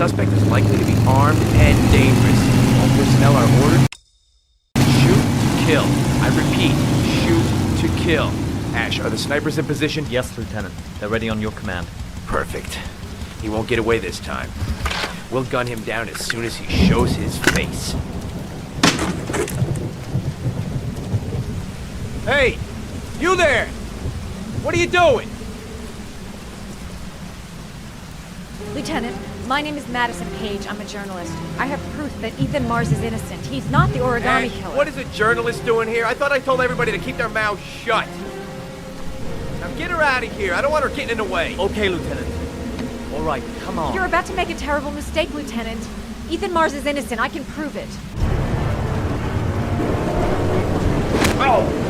suspect is likely to be armed and dangerous. All personnel are ordered shoot to kill. I repeat, shoot to kill. Ash, are the snipers in position? Yes, Lieutenant. They're ready on your command. Perfect. He won't get away this time. We'll gun him down as soon as he shows his face. Hey! You there! What are you doing? Lieutenant, my name is Madison Page. I'm a journalist. I have proof that Ethan Mars is innocent. He's not the origami Ash, killer. what is a journalist doing here? I thought I told everybody to keep their mouths shut. Now get her out of here. I don't want her getting in the way. Okay, Lieutenant. All right, come on. You're about to make a terrible mistake, Lieutenant. Ethan Mars is innocent. I can prove it. Oh!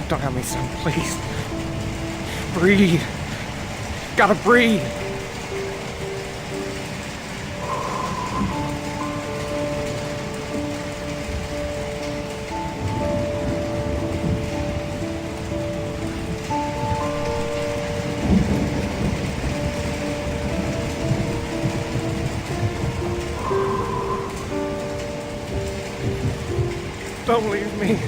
Don't have me, son, please. Breathe. Gotta breathe. Don't leave me.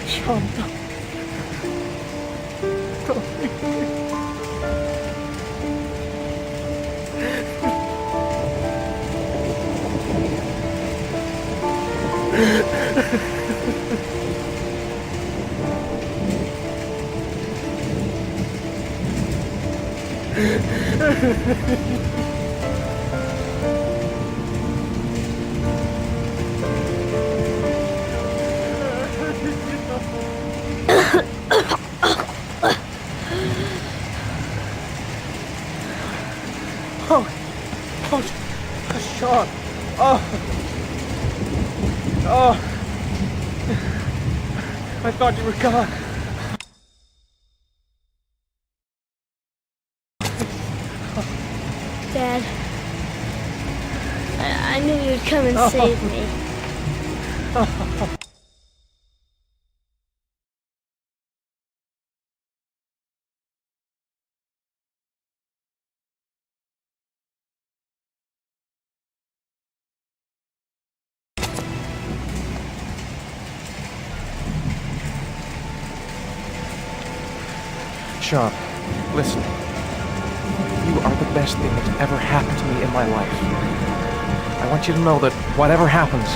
Sean, don't leave me. Sean. I thought you were gone. Dad, I knew you'd come and save me. Sean, listen. You are the best thing that's ever happened to me in my life. I want you to know that whatever happens,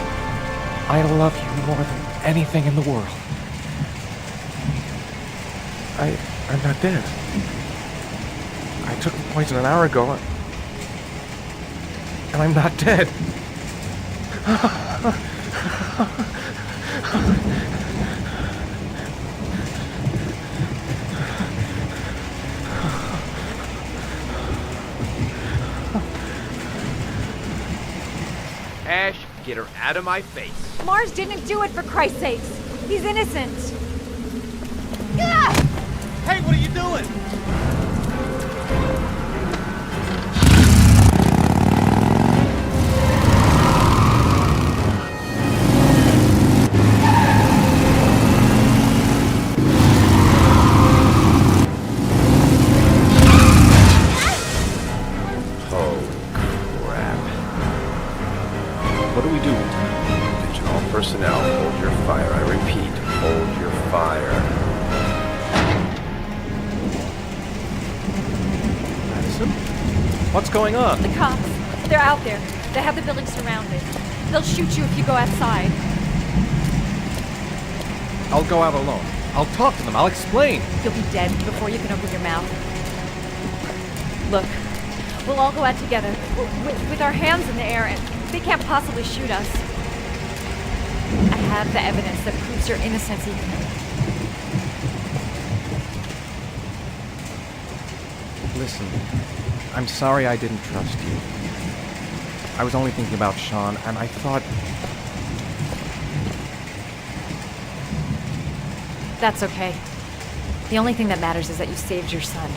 I love you more than anything in the world. I'm not dead. I took the poison an hour ago, and I'm not dead. Ash, get her out of my face. Mars didn't do it, for Christ's sakes. He's innocent. Hey, what are you doing? What do we do? Attention all personnel, hold your fire. I repeat, hold your fire. Madison? What's going on? The cops. They're out there. They have the building surrounded. They'll shoot you if you go outside. I'll go out alone. I'll talk to them. I'll explain. You'll be dead before you can open your mouth. Look, we'll all go out together, with our hands in the air, and they can't possibly shoot us. I have the evidence that proves your innocence, Ethan. Listen, I'm sorry I didn't trust you. I was only thinking about Sean, and I thought... That's okay. The only thing that matters is that you saved your son.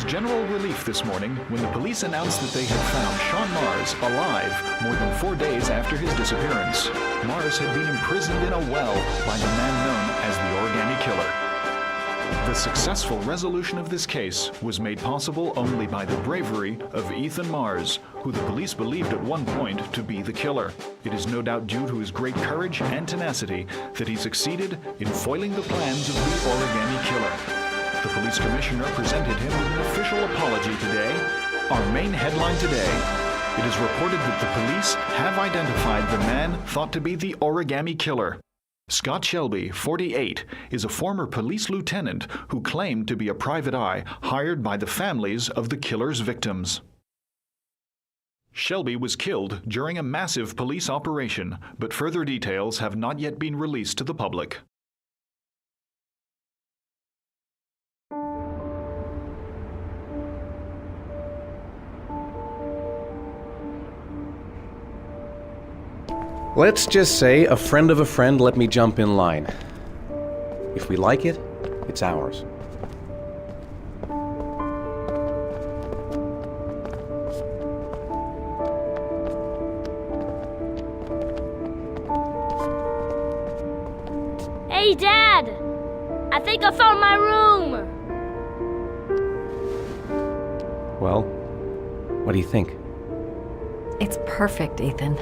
General relief this morning when the police announced that they had found Sean Mars alive more than 4 days after his disappearance. Mars had been imprisoned in a well by the man known as the Origami Killer. The successful resolution of this case was made possible only by the bravery of Ethan Mars, who the police believed at one point to be the killer. It is no doubt due to his great courage and tenacity that he succeeded in foiling the plans of the Origami Killer. The police commissioner presented him with an official apology today. Our main headline today: it is reported that the police have identified the man thought to be the Origami Killer. Scott Shelby, 48, is a former police lieutenant who claimed to be a private eye hired by the families of the killer's victims. Shelby was killed during a massive police operation, but further details have not yet been released to the public. Let's just say a friend of a friend let me jump in line. If we like it, it's ours. Hey, Dad! I think I found my room! Well, what do you think? It's perfect, Ethan.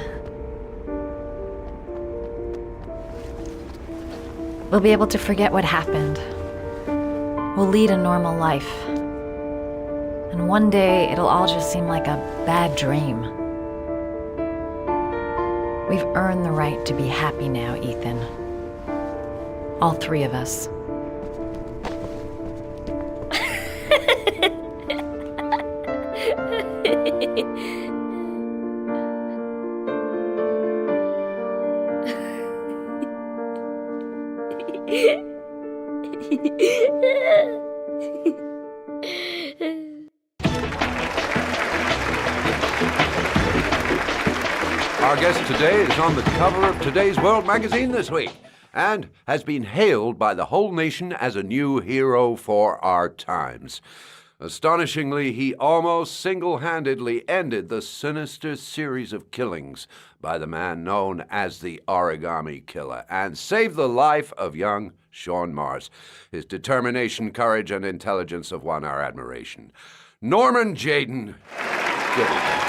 We'll be able to forget what happened. We'll lead a normal life. And one day, it'll all just seem like a bad dream. We've earned the right to be happy now, Ethan. All three of us. Our guest today is on the cover of today's World magazine this week and has been hailed by the whole nation as a new hero for our times. Astonishingly, he almost single-handedly ended the sinister series of killings by the man known as the Origami Killer and saved the life of young Sean Mars. His determination, courage, and intelligence have won our admiration. Norman Jayden, give it up.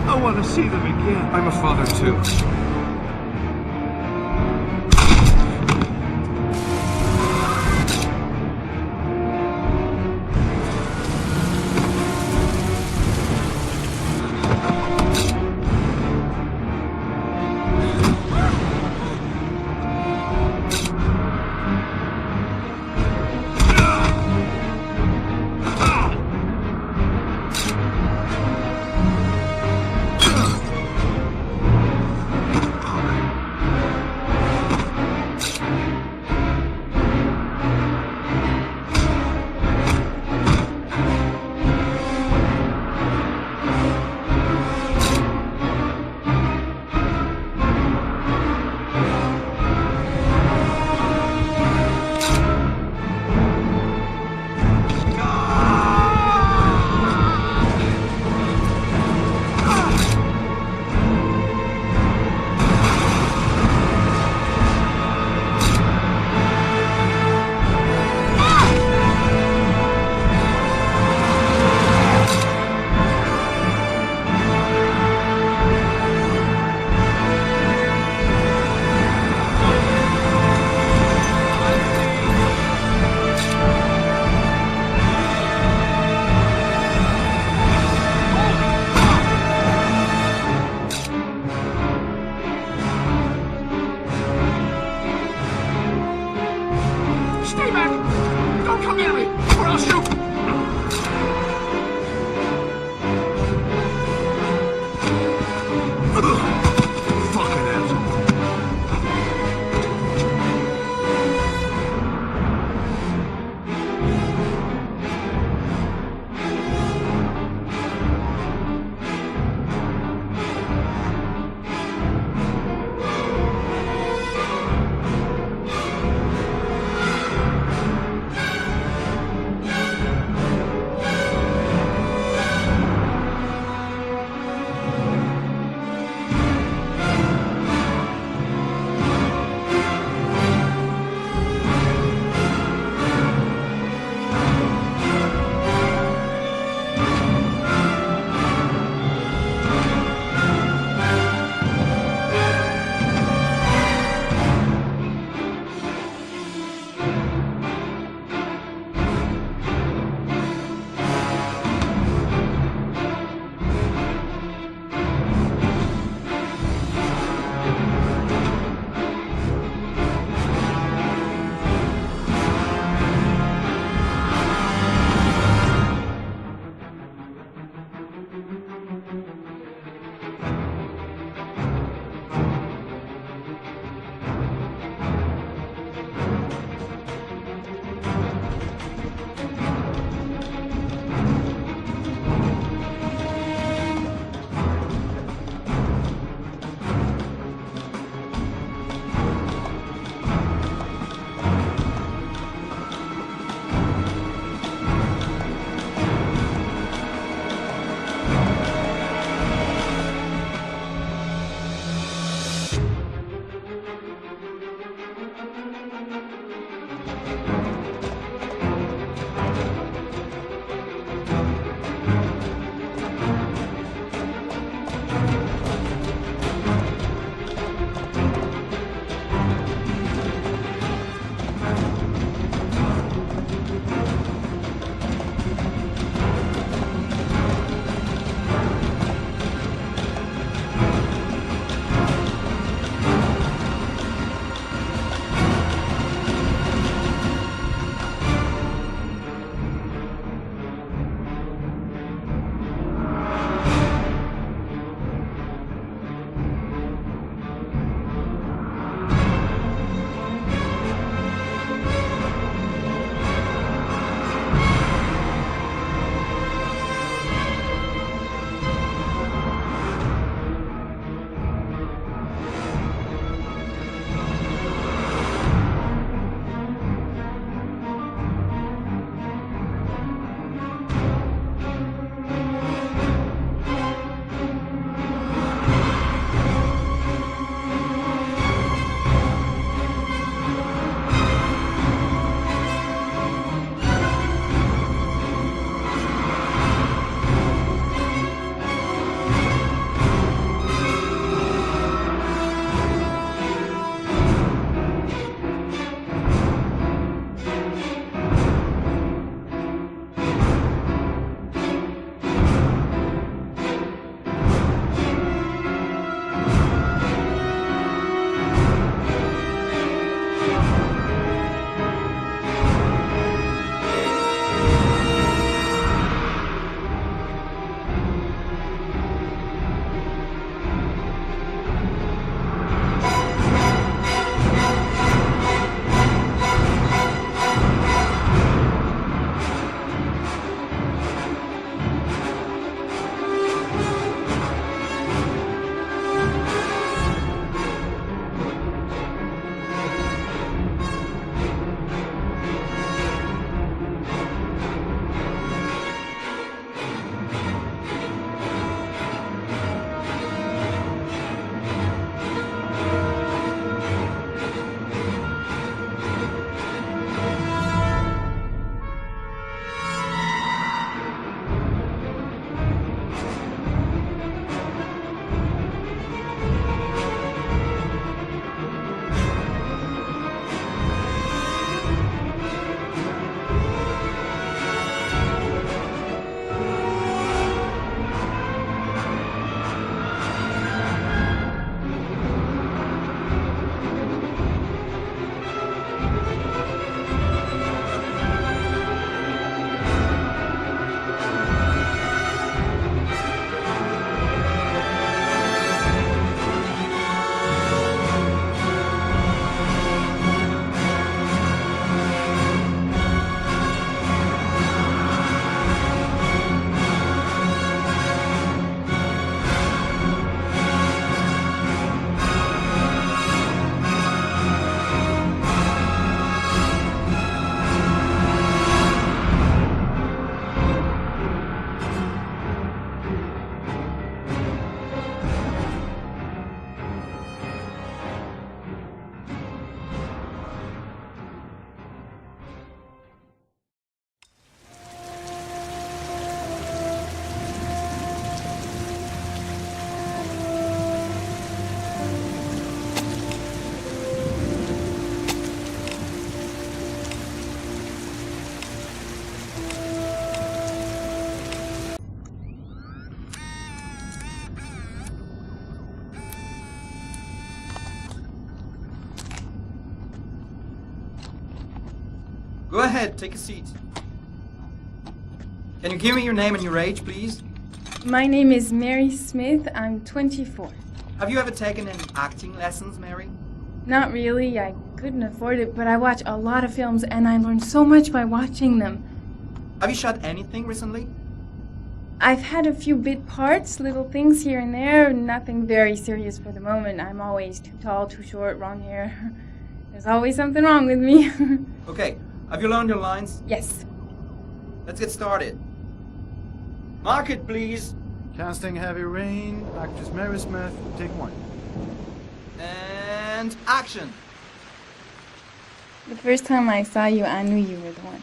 I want to see them again. I'm a father too. Fucking asshole. Go ahead, take a seat. Can you give me your name and your age, please? My name is Mary Smith. I'm 24. Have you ever taken any acting lessons, Mary? Not really. I couldn't afford it, but I watch a lot of films and I learn so much by watching them. Have you shot anything recently? I've had a few bit parts, little things here and there, nothing very serious for the moment. I'm always too tall, too short, wrong hair. There's always something wrong with me. Okay, have you learned your lines? Yes. Let's get started. Mark it, please. Casting Heavy Rain, actress Mary Smith, take 1. And action. The first time I saw you, I knew you were the one.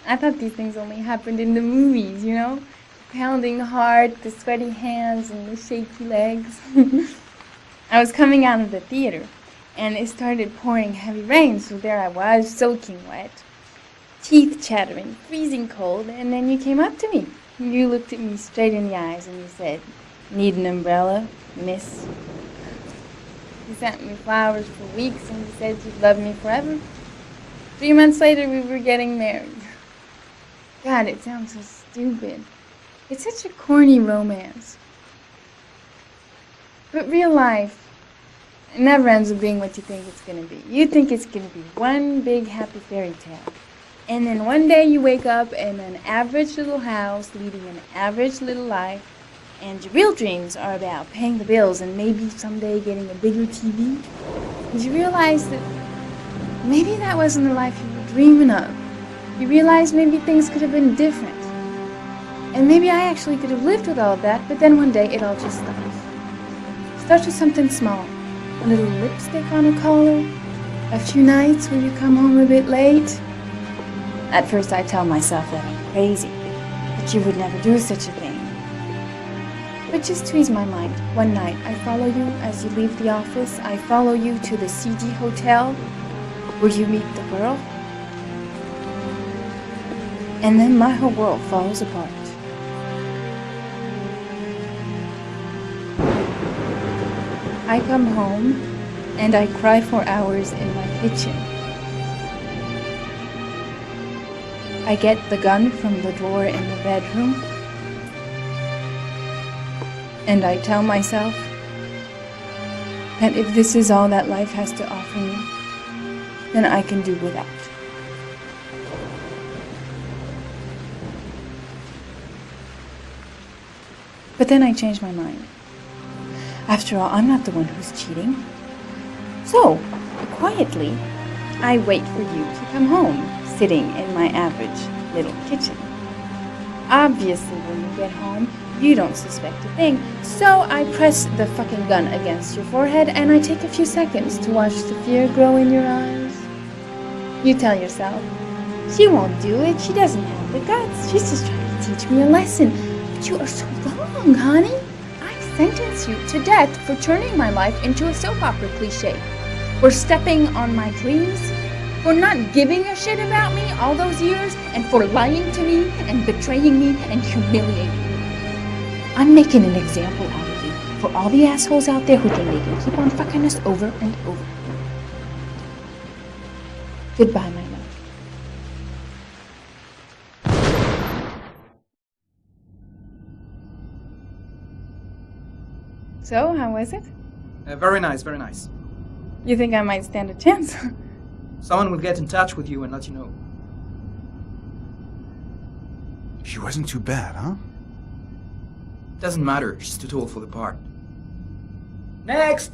I thought these things only happened in the movies, you know? The pounding heart, the sweaty hands, and the shaky legs. I was coming out of the theater, and it started pouring heavy rain, so there I was, soaking wet, teeth chattering, freezing cold, and then you came up to me. You looked at me straight in the eyes and you said, "Need an umbrella, miss?" You sent me flowers for weeks and you said you'd love me forever. 3 months later, we were getting married. God, it sounds so stupid. It's such a corny romance. But real life, it never ends up being what you think it's going to be. You think it's going to be one big happy fairy tale. And then one day you wake up in an average little house, leading an average little life, and your real dreams are about paying the bills and maybe someday getting a bigger TV. And you realize that maybe that wasn't the life you were dreaming of. You realize maybe things could have been different. And maybe I actually could have lived with all of that, but then one day it all just stops. Starts with something small. A little lipstick on a collar, a few nights where you come home a bit late. At first I tell myself that I'm crazy, that you would never do such a thing. But just to ease my mind, one night I follow you as you leave the office. I follow you to the CD hotel where you meet the girl. And then my whole world falls apart. I come home and I cry for hours in my kitchen. I get the gun from the drawer in the bedroom, and I tell myself that if this is all that life has to offer me, then I can do without. But then I change my mind. After all, I'm not the one who's cheating. So, quietly, I wait for you to come home, sitting in my average little kitchen. Obviously, when you get home, you don't suspect a thing, so I press the fucking gun against your forehead and I take a few seconds to watch the fear grow in your eyes. You tell yourself, she won't do it, she doesn't have the guts, she's just trying to teach me a lesson. But you are so wrong, honey. I sentence you to death for turning my life into a soap opera cliche, for stepping on my dreams, for not giving a shit about me all those years, and for lying to me and betraying me and humiliating me. I'm making an example out of you for all the assholes out there who think they can keep on fucking us over and over. Goodbye, my love. So, how was it? Very nice, very nice. You think I might stand a chance? Someone will get in touch with you and let you know. She wasn't too bad, huh? Doesn't matter, she's too tall for the part. Next!